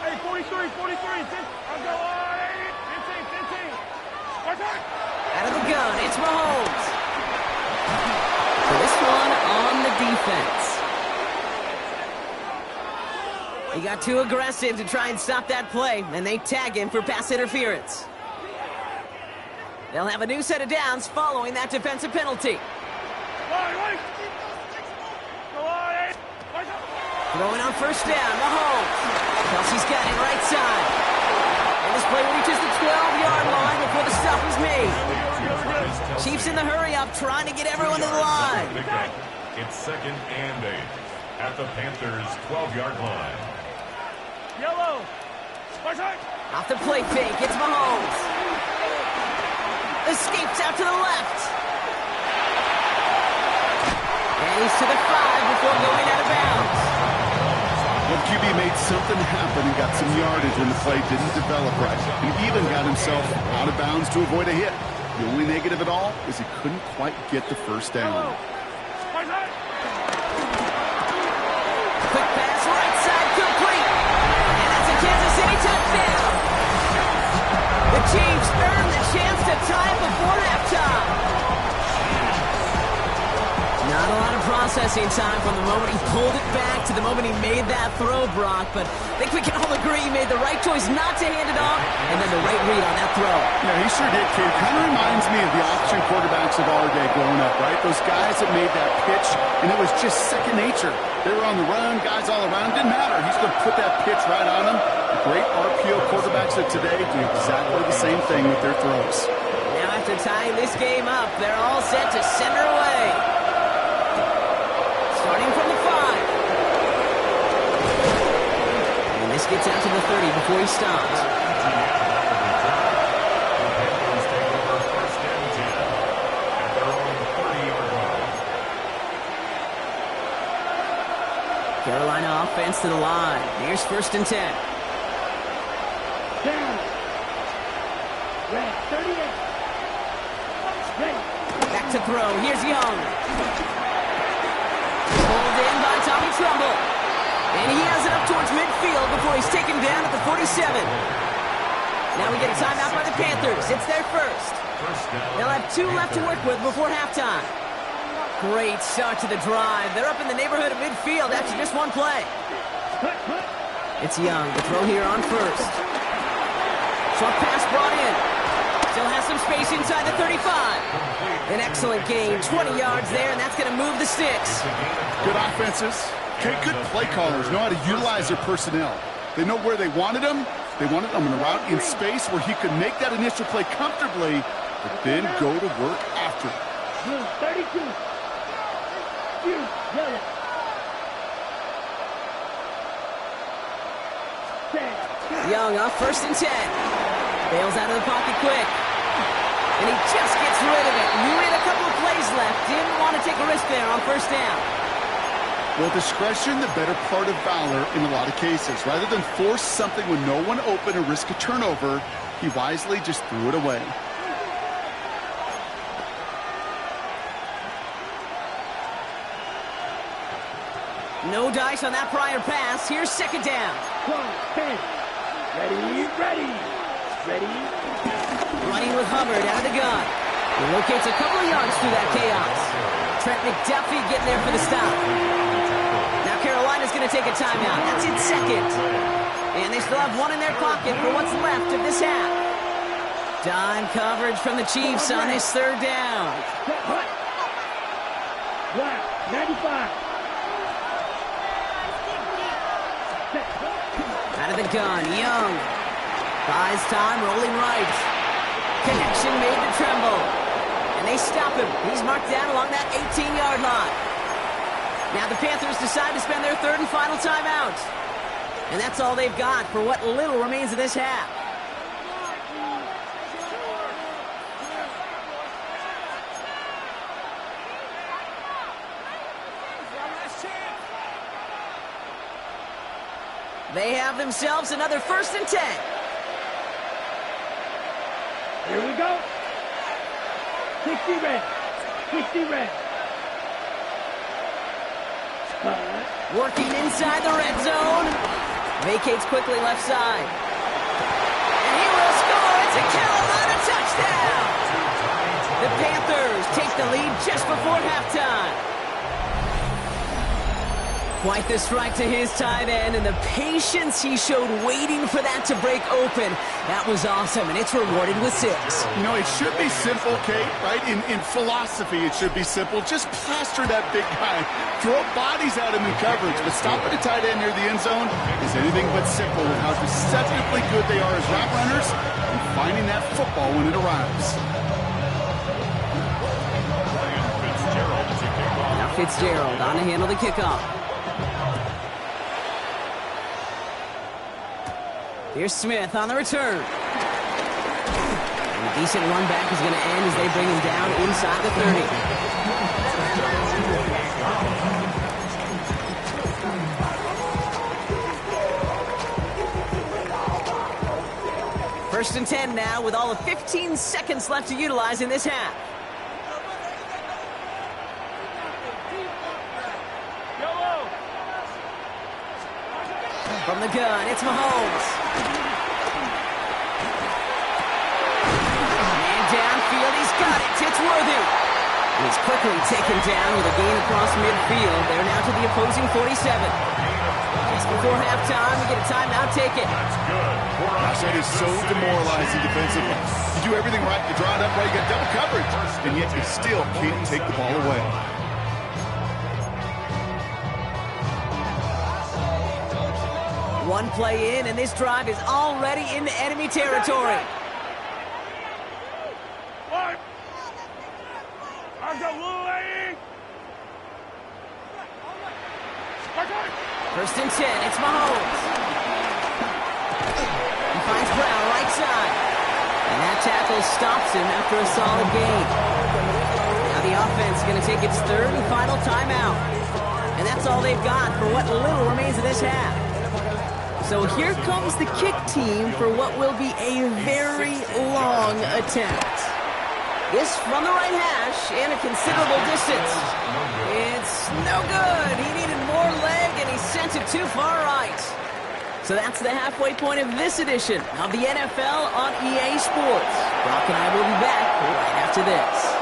hey, 43, 43. I'll go on. 15. Out of the gun, it's Mahomes. So this one on the defense. He got too aggressive to try and stop that play, and they tag him for pass interference. They'll have a new set of downs following that defensive penalty. Throwing on first down, Mahomes. Kelsey's got it right side. And this play reaches the 12-yard line before the stop is made. Chiefs in the hurry-up, trying to get everyone to the line. It's second and 8 at the Panthers' 12-yard line. Yellow. Off the play fake, it's Mahomes. Escapes out to the left. And he's to the 5 before going out of bounds. Well, QB made something happen and got some yardage when the play didn't develop right. He even got himself out of bounds to avoid a hit. The only negative at all is he couldn't quite get the first down. Quick pass, right side, complete. And that's a Kansas City touchdown. The Chiefs earn the chance to tie it before halftime. Not a lot of processing time from the moment he pulled it back to the moment he made that throw, Brock. But I think we can all agree he made the right choice not to hand it off, and then the right read on that throw. Yeah, he sure did, kid. Kind of reminds me of the option quarterbacks of our day growing up, right? Those guys that made that pitch, and it was just second nature. They were on the run, guys all around. Didn't matter. He's going to put that pitch right on them. The great RPO quarterbacks of today do exactly the same thing with their throws. Now after tying this game up, they're all set to send her away. Starting from the 5. And this gets out to the 30 before he stops. Carolina offense to the line. Here's first and 10. Down. Red, 38. Ready. Back to throw. Here's Young. Pulled in by Tommy Trumbull. And he has it up towards midfield before he's taken down at the 47. Now we get a timeout by the Panthers. It's their first. They'll have 2 left to work with before halftime. Great start to the drive. They're up in the neighborhood of midfield after just one play. It's Young. The throw here on first. Short pass brought in. Still has some space inside the 35. An excellent gain. 20 yards there, and that's going to move the sticks. Good offenses. Okay, good play callers know how to utilize their personnel. They know where they wanted them. They wanted them in a route in space where he could make that initial play comfortably, but then go to work after it. 32. Yellow. Young off first and 10. Bails out of the pocket quick. And he just gets rid of it. Knew he had a couple of plays left. Didn't want to take a risk there on first down. Well, discretion, the better part of valor in a lot of cases. Rather than force something when no one open or risk a turnover, he wisely just threw it away. No dice on that prior pass. Here's second down. 10. Ready. Running with Hubbard out of the gun. He locates a couple of yards through that chaos. Trent McDuffie getting there for the stop. Now Carolina's going to take a timeout. That's its second. And they still have one in their pocket for what's left of this half. Dime coverage from the Chiefs on this third down. Black, 95. Out of the gun, Young. Buys time, rolling right. Connection made to Tremble. And they stop him. He's marked down along that 18-yard line. Now the Panthers decide to spend their third and final timeout. And that's all they've got for what little remains of this half. They have themselves another first and 10. Here we go. 60 red. 60 red. Working inside the red zone. Vacates quickly left side. And he will score. It's a Carolina touchdown. The Panthers take the lead just before halftime. Quite the strike to his tight end, and the patience he showed waiting for that to break open. That was awesome, and it's rewarded with 6. You know, it should be simple, Kate, right? In philosophy, it should be simple. Just plaster that big guy. Throw bodies at him in coverage, but stopping a tight end near the end zone is anything but simple with how deceptively good they are as route runners and finding that football when it arrives. Now Fitzgerald on to handle the kickoff. Here's Smith on the return. And a decent run back is going to end as they bring him down inside the 30. First and 10 now with all of 15 seconds left to utilize in this half. From the gun, it's Mahomes. And downfield, he's got it. It's Worthy. He's quickly taken down with a gain across midfield. They're now to the opposing 47. Just before halftime, we get a timeout. Take it. Gosh, that is so demoralizing defensively. You do everything right, you draw it up right, you get double coverage, and yet you still can't take the ball away. One play in, and this drive is already into enemy territory. First and 10, it's Mahomes. He finds Brown right side. And that tackle stops him after a solid gain. Now the offense is going to take its third and final timeout. And that's all they've got for what little remains of this half. So here comes the kick team for what will be a very long attempt. This from the right hash and a considerable distance. It's no good. He needed more leg and he sent it too far right. So that's the halfway point of this edition of the NFL on EA Sports. Brock and I will be back right after this.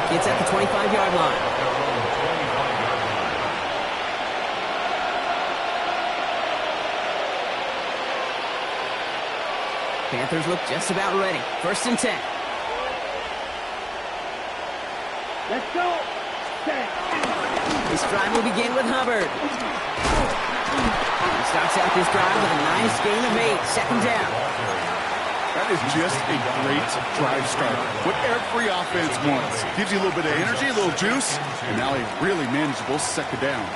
It's at the 25-yard line. Panthers look just about ready. First and 10. Let's go. 10. This drive will begin with Hubbard. He starts out this drive with a nice gain of 8. Second down. That is just a great drive starter. What every offense wants. Gives you a little bit of energy, a little juice, and now a really manageable second down.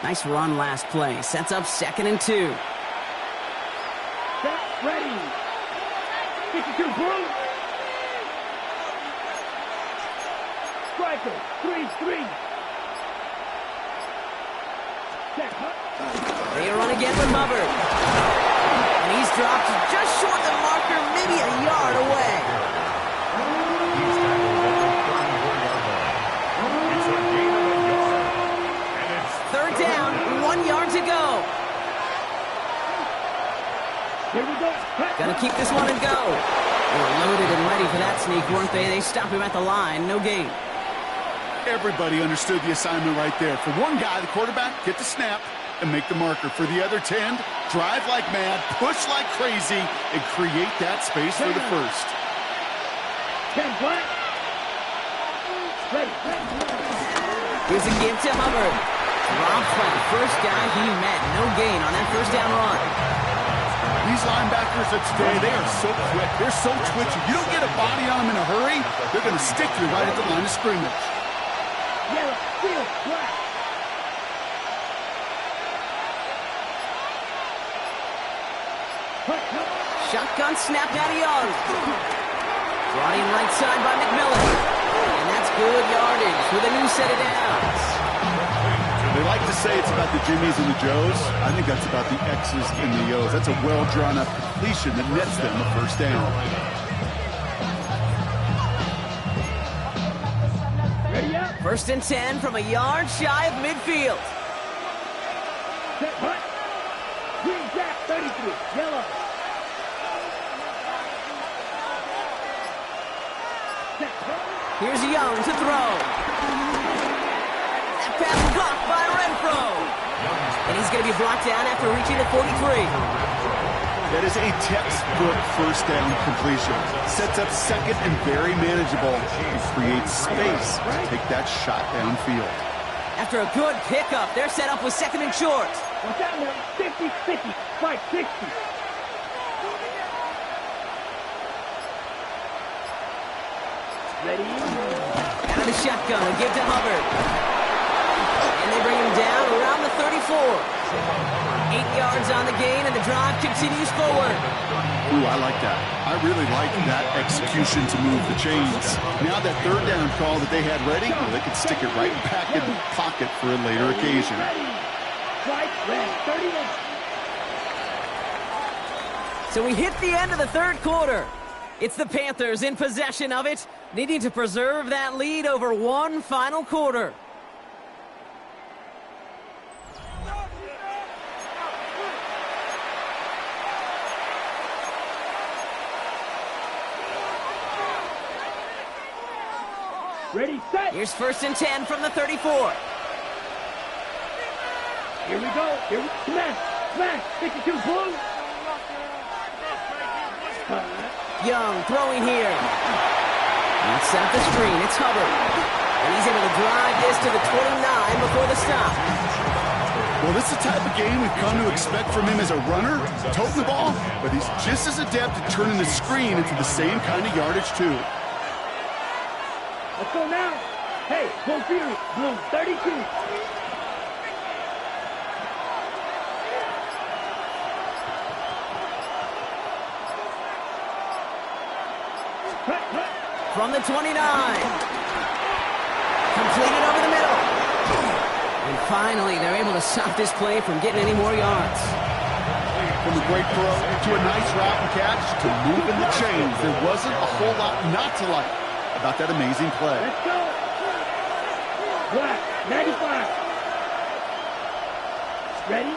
Nice run last play. Sets up second and 2. Set, ready. 52, blue. Striker, 3-3. They run again with Hubbard. And he's dropped just short of the marker, maybe a yard away. Third down, 1 yard to go. Here we go. Gonna keep this one and go. They were loaded and ready for that sneak, weren't they? They stop him at the line, no gain. Everybody understood the assignment right there. For one guy, the quarterback, get the snap and make the marker. For the other 10, drive like mad, push like crazy, and create that space for the first. 10 black. Ready. Here's a give to Hubbard. Drops by the first guy he met. No gain on that first down run. These linebackers of today, they are so quick. They're so twitchy. You don't get a body on them in a hurry, they're going to stick you right at the line of scrimmage. Yellow, field, black. Shotgun snap out of Young. Brought in right side by McMillan. And that's good yardage with a new set of downs. They like to say it's about the Jimmies and the Joes. I think that's about the X's and the O's. That's a well-drawn-up completion that nets them a first down. Ready up. 1st and 10 from a yard shy of midfield. Set punt. Green jack, 33. Yellow. Set punt. Here's Young to throw. That pass blocked by Renfro. And he's going to be brought down after reaching the 43. That is a textbook first down completion. Sets up second and very manageable and creates space to take that shot downfield. After a good pickup, they're set up with 2nd and short. Watch out now. 50, 50, 5, 60. Ready? Out of the shotgun, a give to Hubbard. And they bring him down around the 34. 8 yards on the gain, and the drive continues forward. Ooh, I like that. I really like that execution to move the chains. Now that 3rd down call that they had ready, well, they could stick it right back in the pocket for a later occasion. Strike, red, 31. So we hit the end of the 3rd quarter. It's the Panthers in possession of it, needing to preserve that lead over one final quarter. Ready, set. Here's 1st and 10 from the 34. Here we go. Here we smash. Smash. 52 blue. Young throwing here. Let's set up the screen. It's Hubbard. And he's able to drive this to the 29 before the stop. Well, this is the type of game we've come to expect from him as a runner, toting the ball, but he's just as adept at turning the screen into the same kind of yardage, too. Let's go now. Hey, go Fury. Blue, 32. From the 29. Completed over the middle. And finally, they're able to stop this play from getting any more yards. From a great throw to a nice route and catch to moving the chains. There wasn't a whole lot not to like about that amazing play. Let's go. Black, 95. Ready?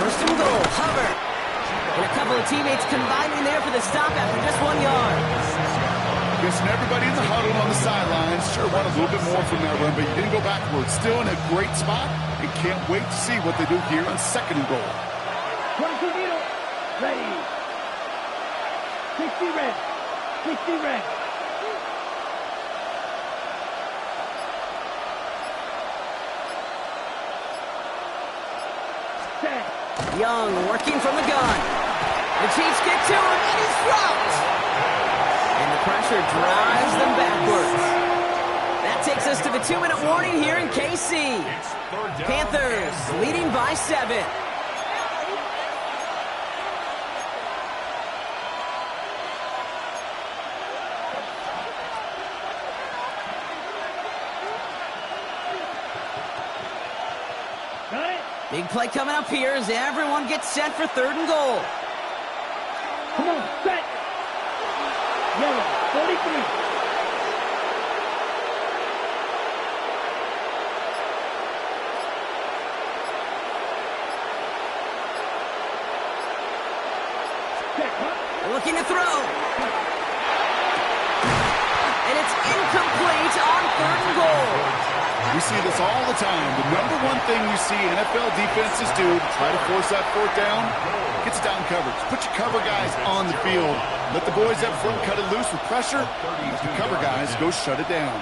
1st and goal, Hubbard. And a couple of teammates combining there for the stop after just 1 yard. Guessing everybody in the huddle on the sidelines sure want a little bit more from that run, but you didn't go backwards. Still in a great spot and can't wait to see what they do here on 2nd and goal. 22 needle. Ready. 60 red. 60 red. Set. Young working from the gun. The Chiefs get to him, and he's dropped. And the pressure drives them backwards. That takes us to the 2-minute warning here in KC. Panthers leading by 7. Got it. Big play coming up here as everyone gets set for 3rd and goal. Come on, set. Yellow, 43. Looking to throw. And it's incomplete on 3rd and goal. We see this all the time. The number one thing you see NFL defenses do to try to force that 4th down, gets down coverage. Put your cover guys on the field. Let the boys up front cut it loose with pressure. Let the cover guys go shut it down.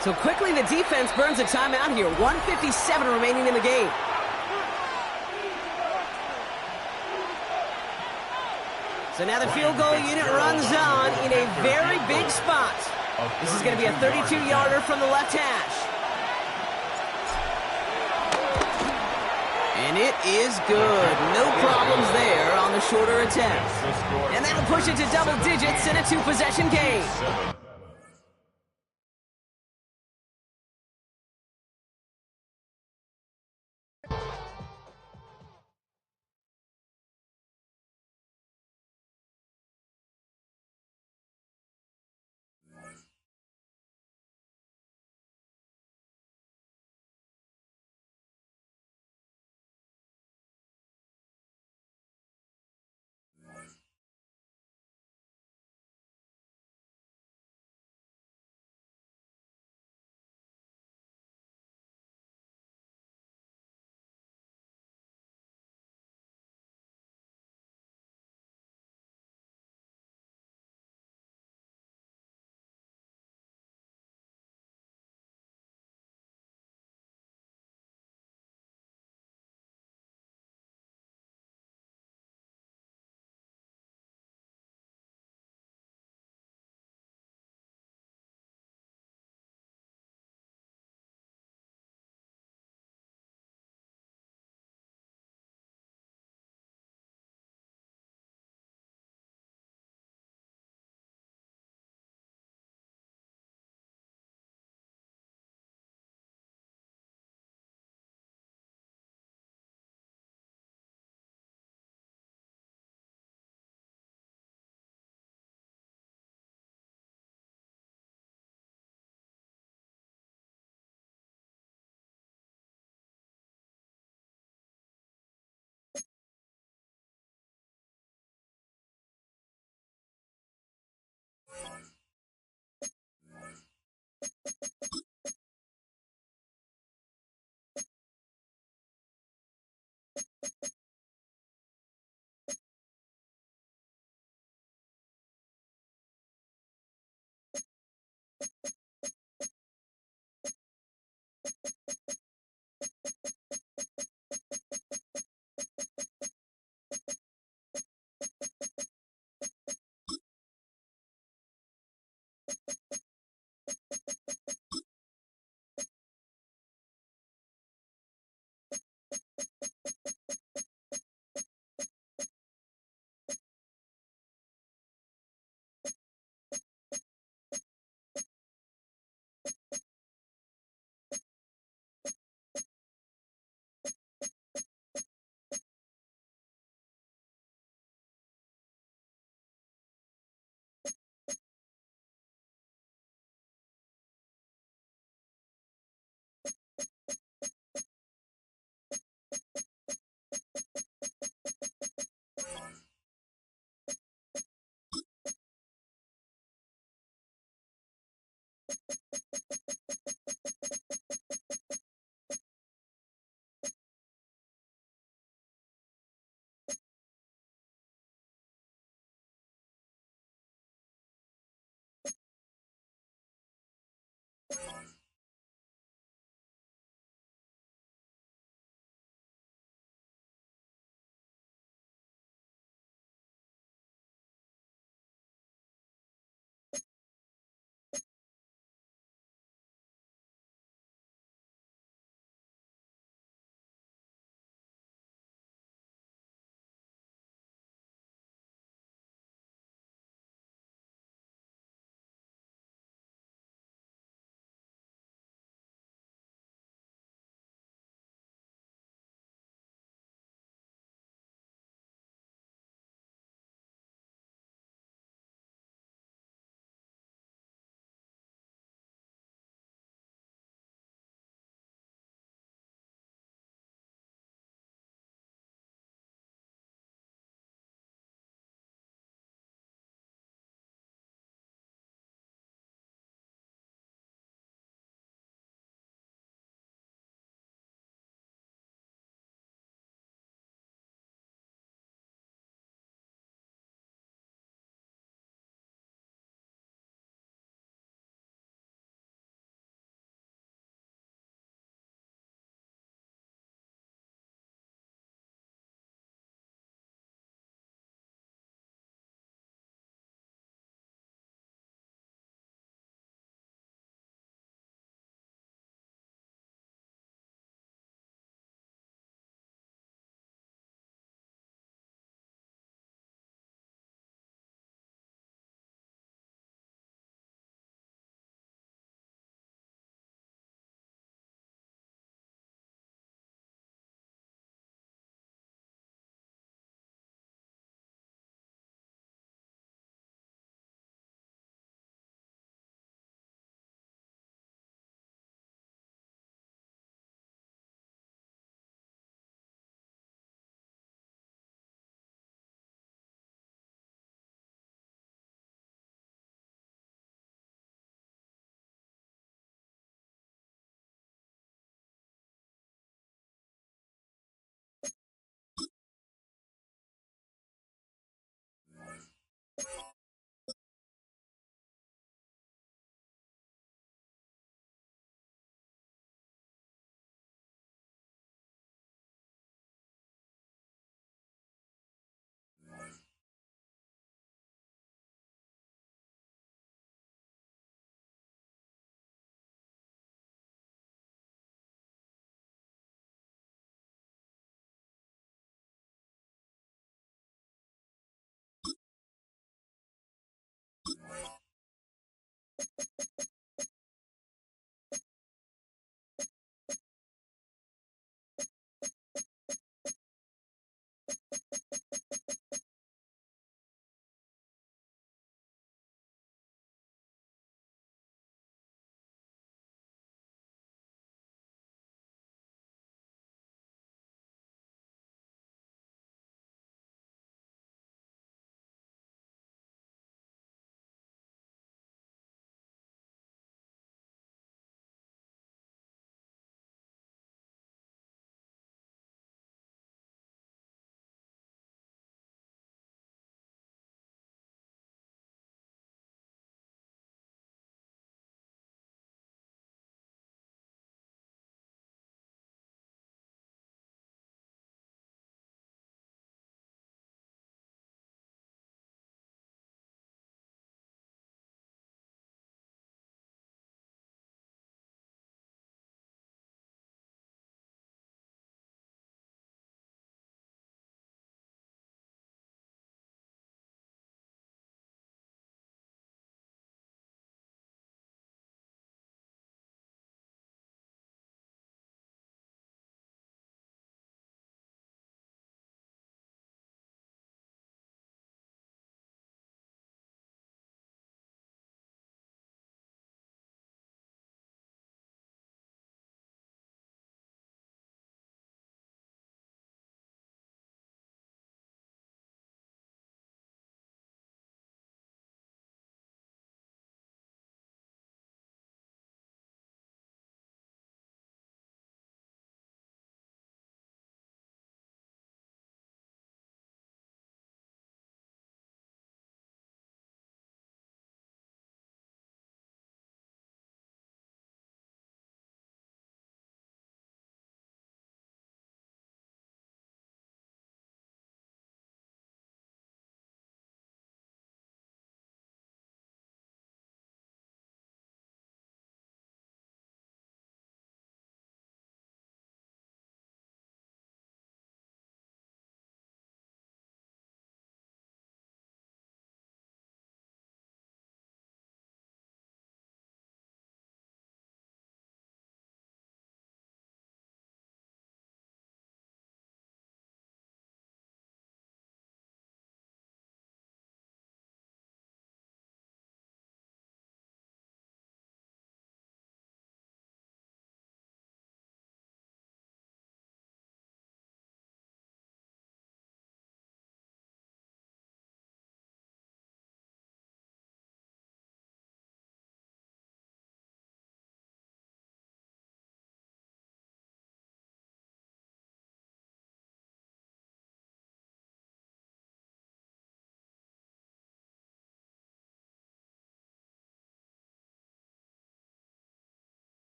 So quickly the defense burns a timeout here. 1:57 remaining in the game. So now the field goal unit runs on in a very big spot. This is going to be a 32-yarder from the left hash. And it is good. No problems there on the shorter attempt. And that'll push it to double digits in a two-possession game.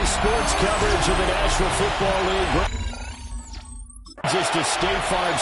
Daily sports coverage of the National Football League. Just to State Farm.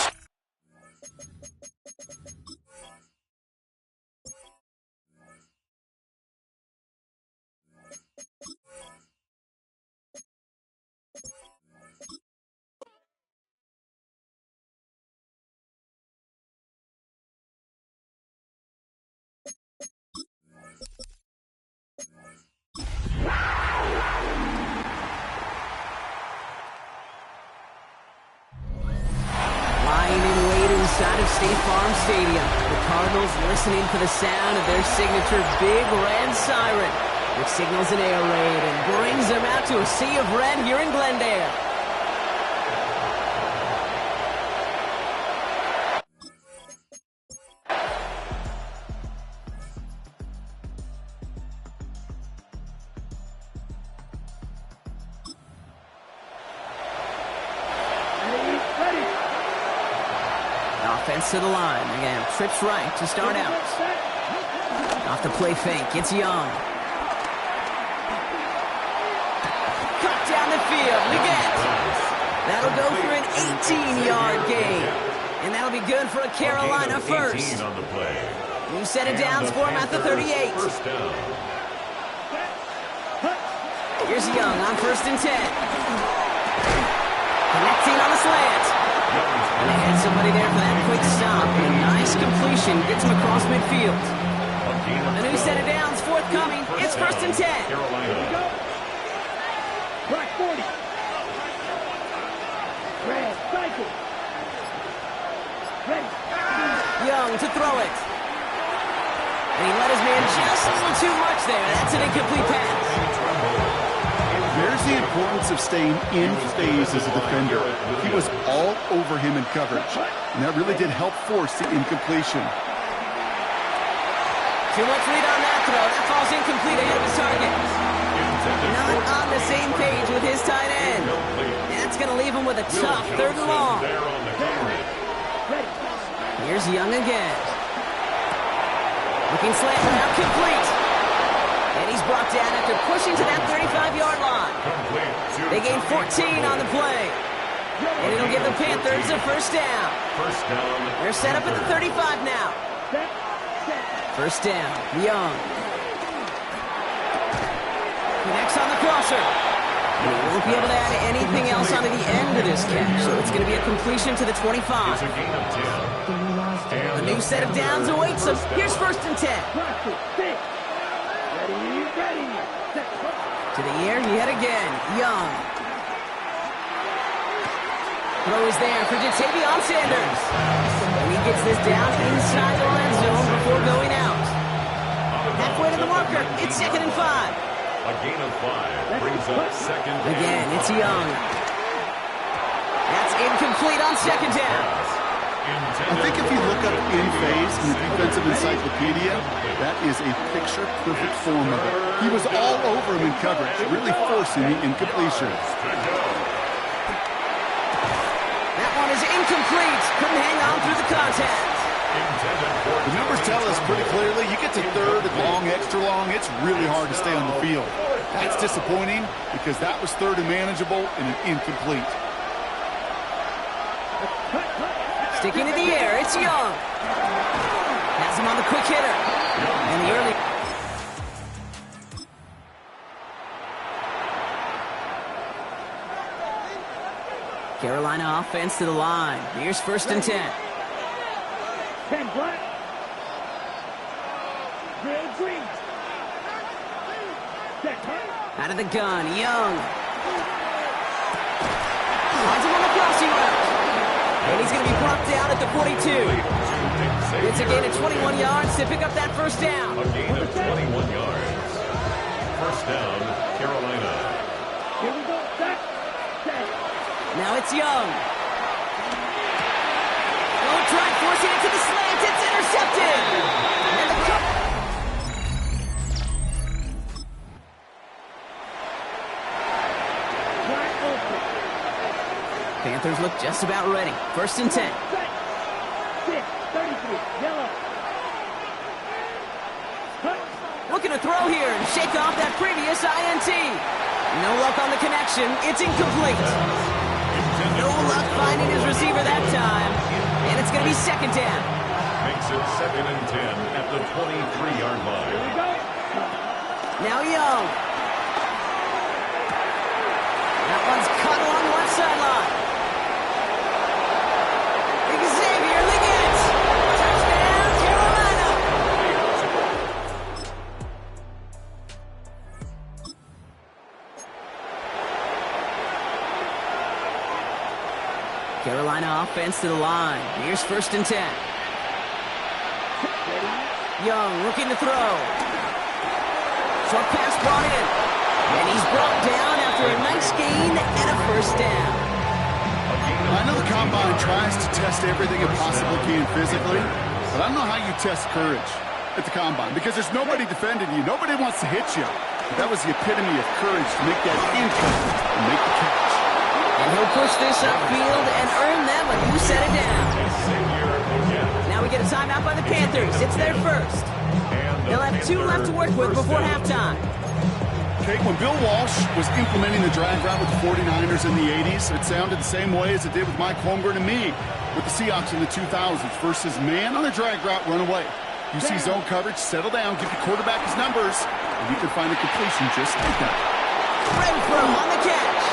Inside of State Farm Stadium, the Cardinals listening for the sound of their signature big red siren, which signals an air raid and brings them out to a sea of red here in Glendale. Offense to the line. Again, trips right to start out. Off the play fake. It's Young. Cut down the field. Leggett. That'll go for an 18-yard gain. And that'll be good for a Carolina first. New set of downs for him at the 38. Here's Young on 1st and 10. Connecting on the slant. And they had somebody there for that quick stop. And a nice completion gets him across midfield. A new set of downs forthcoming. It's 1st and 10. Black 40. Red cycle. Ready. Young to throw it. And he let his man just a little too much there. That's an incomplete pass. There's the importance of staying in phase as a defender. He was all over him in coverage, and that really did help force the incompletion. Too much lead on that throw. That falls incomplete ahead of his target. Not on the same page with his tight end. That's going to leave him with a tough 3rd and long. Here's Young again. Looking slant without complete. And he's brought down after pushing to that 35-yard line. They gain 14 on the play. And it'll give the Panthers a 1st down. They're set up at the 35 now. 1st down, Young. Connects on the crosser. And he won't be able to add anything else onto the end of this catch. So it's going to be a completion to the 25. A new set of downs awaits him. Here's 1st and 10. To the air, he had again. Young. Throw is there for Jatavion Sanders. And he gets this down inside the red zone before going out. Halfway to the marker. It's 2nd and 5. A gain of 5 brings up 2nd. Again, it's Young. That's incomplete on 2nd down. I think if you look up in phase in the defensive encyclopedia, that is a picture-perfect form of it. He was all over him in coverage, really forcing the incompletion. That one is incomplete. Couldn't hang on through the contact. The numbers tell us pretty clearly, you get to 3rd and long, extra long, it's really hard to stay on the field. That's disappointing because that was 3rd and manageable and an incomplete. Sticking to the air, it's Young. Has him on the quick hitter. And the early... Carolina offense to the line. Here's 1st and 10. 10 black. Red green. Out of the gun, Young. Finds him on the crossing route. And he's going to be brought down at the 42. It's a gain of 21 yards to pick up that 1st down. A gain of 21 yards. 1st down, Carolina. Here we go. Set. Now it's Young. Oh, try forcing it to the slant. It's intercepted. And the Panthers look just about ready. 1st and 10. 33, yellow. Looking to throw here and shake off that previous INT. No luck on the connection. It's incomplete. No luck finding his receiver that time. And it's going to be second down. Makes it 2nd and 10 at the 23-yard line. Here we go. Now Young. That one's cut along the left sideline. Xavier Liggett. Touchdown, Carolina. Carolina offense to the line. Here's 1st and 10. Young looking to throw. Short pass brought in. And he's brought down after a nice gain and a 1st down. I know the combine tries to test everything it possibly can physically, but I don't know how you test courage at the combine because there's nobody defending you. Nobody wants to hit you. But that was the epitome of courage to make that impact and make the catch. And he'll push this upfield and earn them a new set of downs. Now we get a timeout by the Panthers. It's their first. They'll have 2 left to work with before halftime. Okay, when Bill Walsh was implementing the drag route with the 49ers in the 80s, it sounded the same way as it did with Mike Holmgren and me with the Seahawks in the 2000s versus man on a drag route, run away. You see zone coverage, settle down, give the quarterback his numbers, and you can find a completion just like that. Renfro on the catch.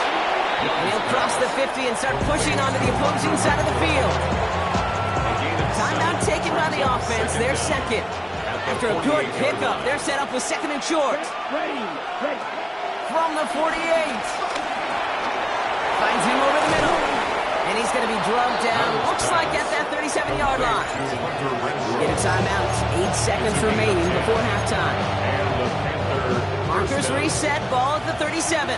And he'll cross the 50 and start pushing onto the opposing side of the field. Timeout taken by the offense, their second. After a good pickup, they're set up with 2nd and short. Ready. From the 48. Finds him over the middle. And he's going to be drugged down, looks like at that 37-yard line. Get a timeout. 8 seconds remaining before halftime. Markers reset, ball at the 37.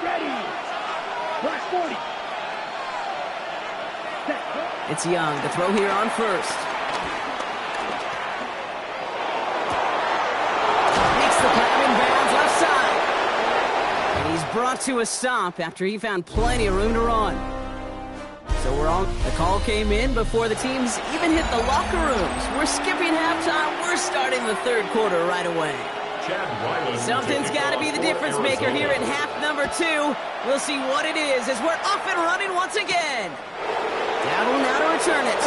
Ready. Watch 40. It's Young to throw here on 1st. Makes the grab in bounds left side. And he's brought to a stop after he found plenty of room to run. So the call came in before the teams even hit the locker rooms. We're skipping halftime. We're starting the 3rd quarter right away. Something's got to be the difference maker here in half number 2. We'll see what it is as we're off and running once again. Dowdle now to return it.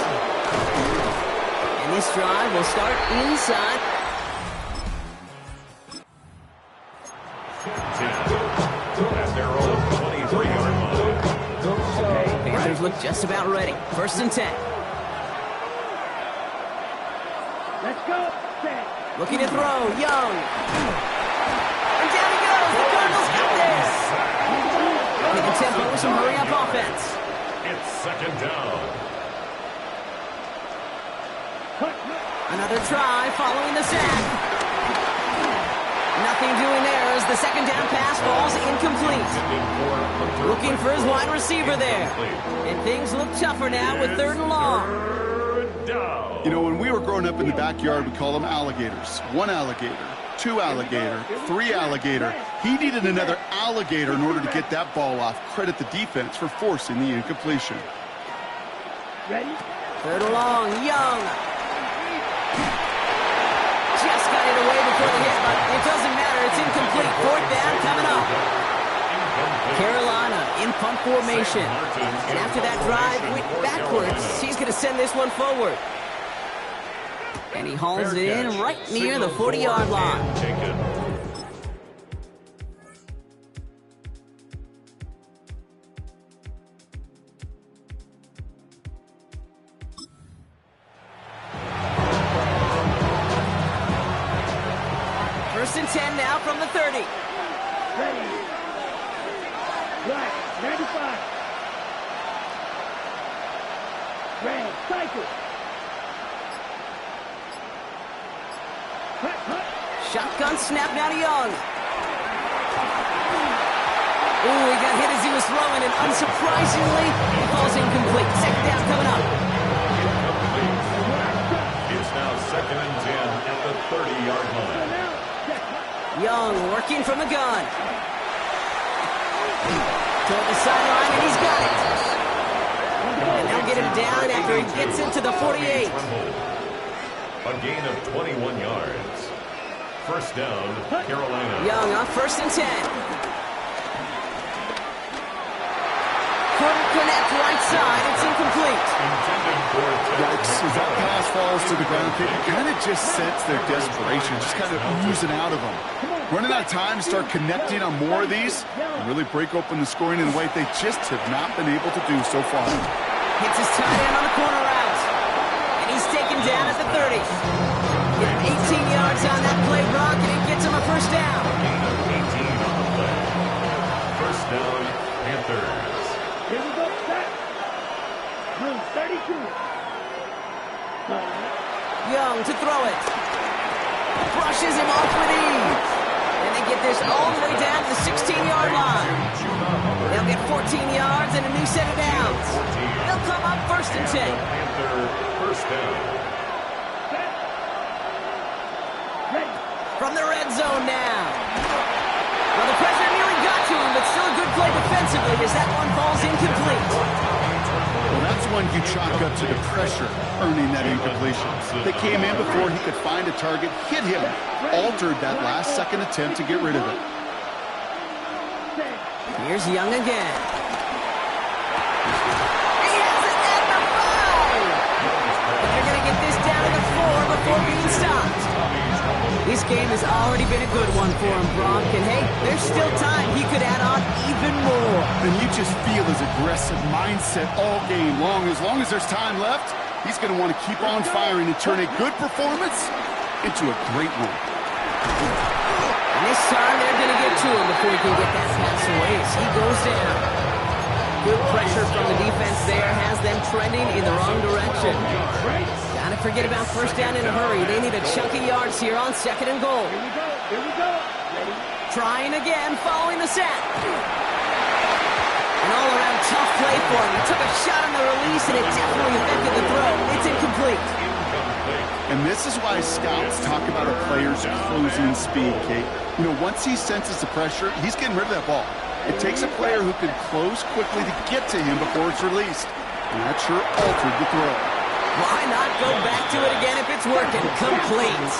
And this drive will start inside. At their own 23-yard line. Panthers look just about ready. 1st and 10. Let's go. Looking to throw. Young. And down he goes. The Cardinals got this. Looking to tempo with some hurry-up offense. It's 2nd down. Another try following the sack. Nothing doing there as the 2nd down pass falls incomplete. Looking for his wide receiver there. And things look tougher now with 3rd and long. You know, when we were growing up in the backyard, we call them alligators. 1 alligator, 2 alligator, 3 alligator. He needed another alligator in order to get that ball off. Credit the defense for forcing the incompletion. Ready. 3rd and long. Young. Just got it away before the hit, but it doesn't matter. It's incomplete. 4th down coming up. Carolina in punt formation. And after that drive went backwards, he's going to send this one forward. And he hauls it in right near the 40-yard line. First and 10 now from the 30. Ready. Black, 95. Red, cycle. Shotgun snap now to Young. Ooh, he got hit as he was throwing, and unsurprisingly, he falls incomplete. 2nd down coming up. It's now 2nd and 10 at the 30-yard line. Young working from the gun. Toward the sideline, and he's got it. And they'll get him down after he gets into the 48. A gain of 21 yards. First down, Carolina. Young on 1st and 10. Couldn't connect right side. It's incomplete. Yikes, as that pass falls to the ground, you kind of just sense their desperation, just kind of oozing out of them. Running out of time to start connecting on more of these and really break open the scoring in a way they just have not been able to do so far. Hits his tight end on the corner route. And he's taken down at the 30. Get 18 yards on that play, Brock, and it gets him a first down. 18 on the play. First down, Panthers. Here we go, set. Blue 32. Young to throw it. Brushes him off with ease. And they get this all the way down to the 16-yard line. They'll get 14 yards and a new set of downs. They'll come up 1st and 10. Panther, first down. Ready. From the red zone now. Well, the pressure nearly got to him, but still a good play defensively as that one falls incomplete. Well, that's one you chalk up to the pressure earning that incompletion. They came in before he could find a target, hit him, altered that last-second attempt to get rid of it. Here's Young again. He has it at the 5. And they're going to get this down to the 4 before being stopped. This game has already been a good one for him, Brock. And hey, there's still time. He could add on even more. And you just feel his aggressive mindset all game long. As long as there's time left, he's going to want to keep on firing and turn a good performance into a great one. And this time they're going to get to him before he can get that pass away as he goes down. Good pressure from the defense there has them trending in the wrong direction. Gotta forget about first down in a hurry. They need a chunky yards here on 2nd and goal. Here we go. Here we go. Ready. Trying again following the sack. An all-around tough play for him. He took a shot on the release and it definitely affected the throw. It's incomplete. And this is why scouts talk about a player's closing speed, Kate. You know, once he senses the pressure, he's getting rid of that ball. It takes a player who can close quickly to get to him before it's released. And that sure altered the throw. Why not go back to it again if it's working? Complete.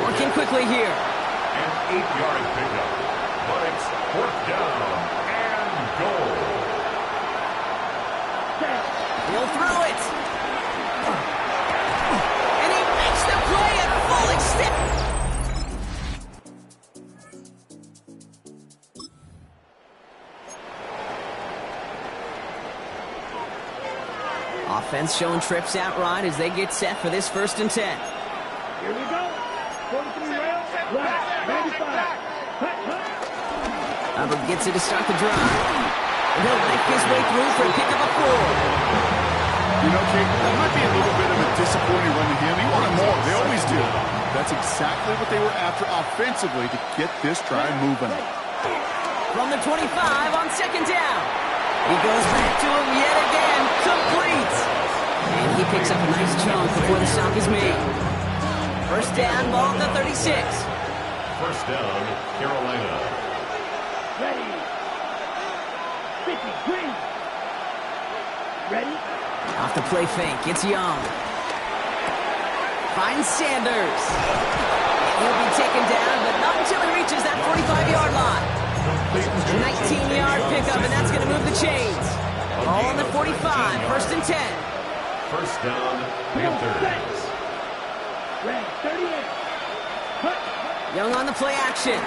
Working quickly here. An 8-yard pickup. But it's 4th down and goal. He'll throw it. And he makes the play at full extent. Offense showing trips out right as they get set for this 1st and 10. Here we go. 43 rail. Right. 95. Hubbard gets it to start the drive. And he'll make his way through for a pickup of 4. You know, Kate, that might be a little bit of a disappointing run to him. He wanted more. They always do. That's exactly what they were after offensively to get this drive moving. From the 25 on 2nd down. He goes back to him yet again. Complete. And he picks up a nice chunk before the stop is made. First down, ball at the 36. First down, Carolina. Ready. 50. Green. Ready. Off the play fake, it's Young. Finds Sanders. He'll be taken down, but not until he reaches that 45-yard line. 19-yard pickup, and that's going to move the chains. Ball on the 45, 1st and 10. First down, Panthers. Ready. 38. Cut. Young on the play action.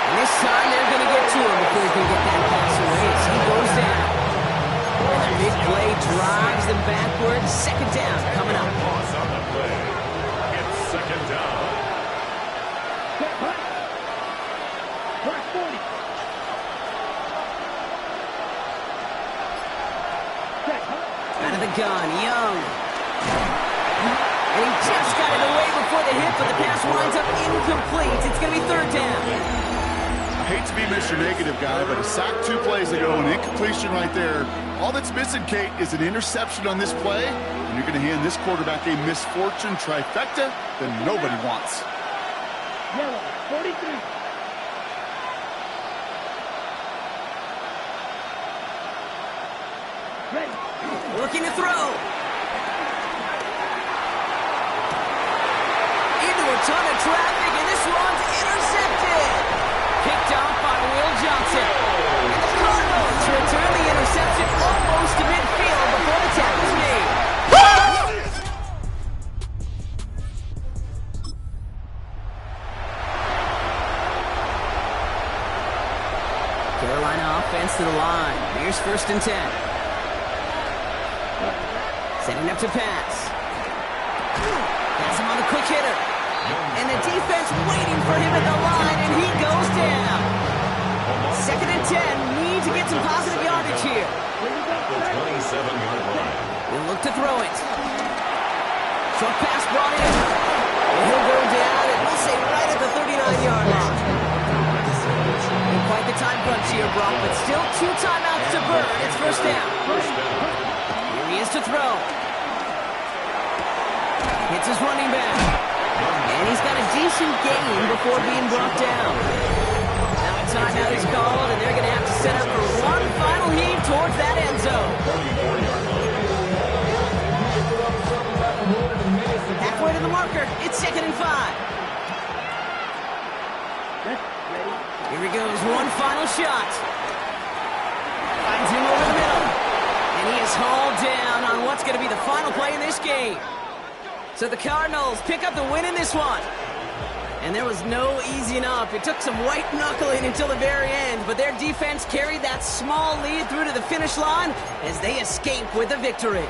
And this time they're going to get to him before he can get that pass away as he goes down. And the big play drives them backwards. 2nd down coming up. Loss on the play. It's 2nd down. Set. Cut. First 40. Set. Cut. Out of the gun, Young. And he just got it away before the hit, but the pass winds up incomplete. It's going to be 3rd down. I hate to be Mr. Negative guy, but a sack 2 plays ago, an incompletion right there. All that's missing, Kate, is an interception on this play, and you're going to hand this quarterback a misfortune trifecta that nobody wants. Yellow. 43. Ready. Looking to throw. Into a ton of traffic, and this one's intercepted. Picked off by Will Johnson. And the Cardinals return the interception almost to midfield before the tackle's made. Carolina offense to the line. Here's 1st and 10. Setting up to pass. Has him on the quick hitter. And the defense waiting for him at the line, and he goes down. 2nd and 10. Need to get some positive yardage here. The 27-yard line. He'll look to throw it. Short pass brought in. And he'll go down, and we'll say right at the 39-yard line. And quite the time crunch here, Brock, but still 2 timeouts to burn. It's 1st down. Here he is to throw. Hits his running back. And he's got a decent gain before being brought down. Now a timeout is called, and they're going to have to set up for one final heave towards that end zone. Halfway to the marker. It's 2nd and 5. Here he goes. One final shot. Finds him over the middle. And he is hauled down on what's going to be the final play in this game. So the Cardinals pick up the win in this one. And there was no easing up. It took some white knuckling until the very end, but their defense carried that small lead through to the finish line as they escape with the victory.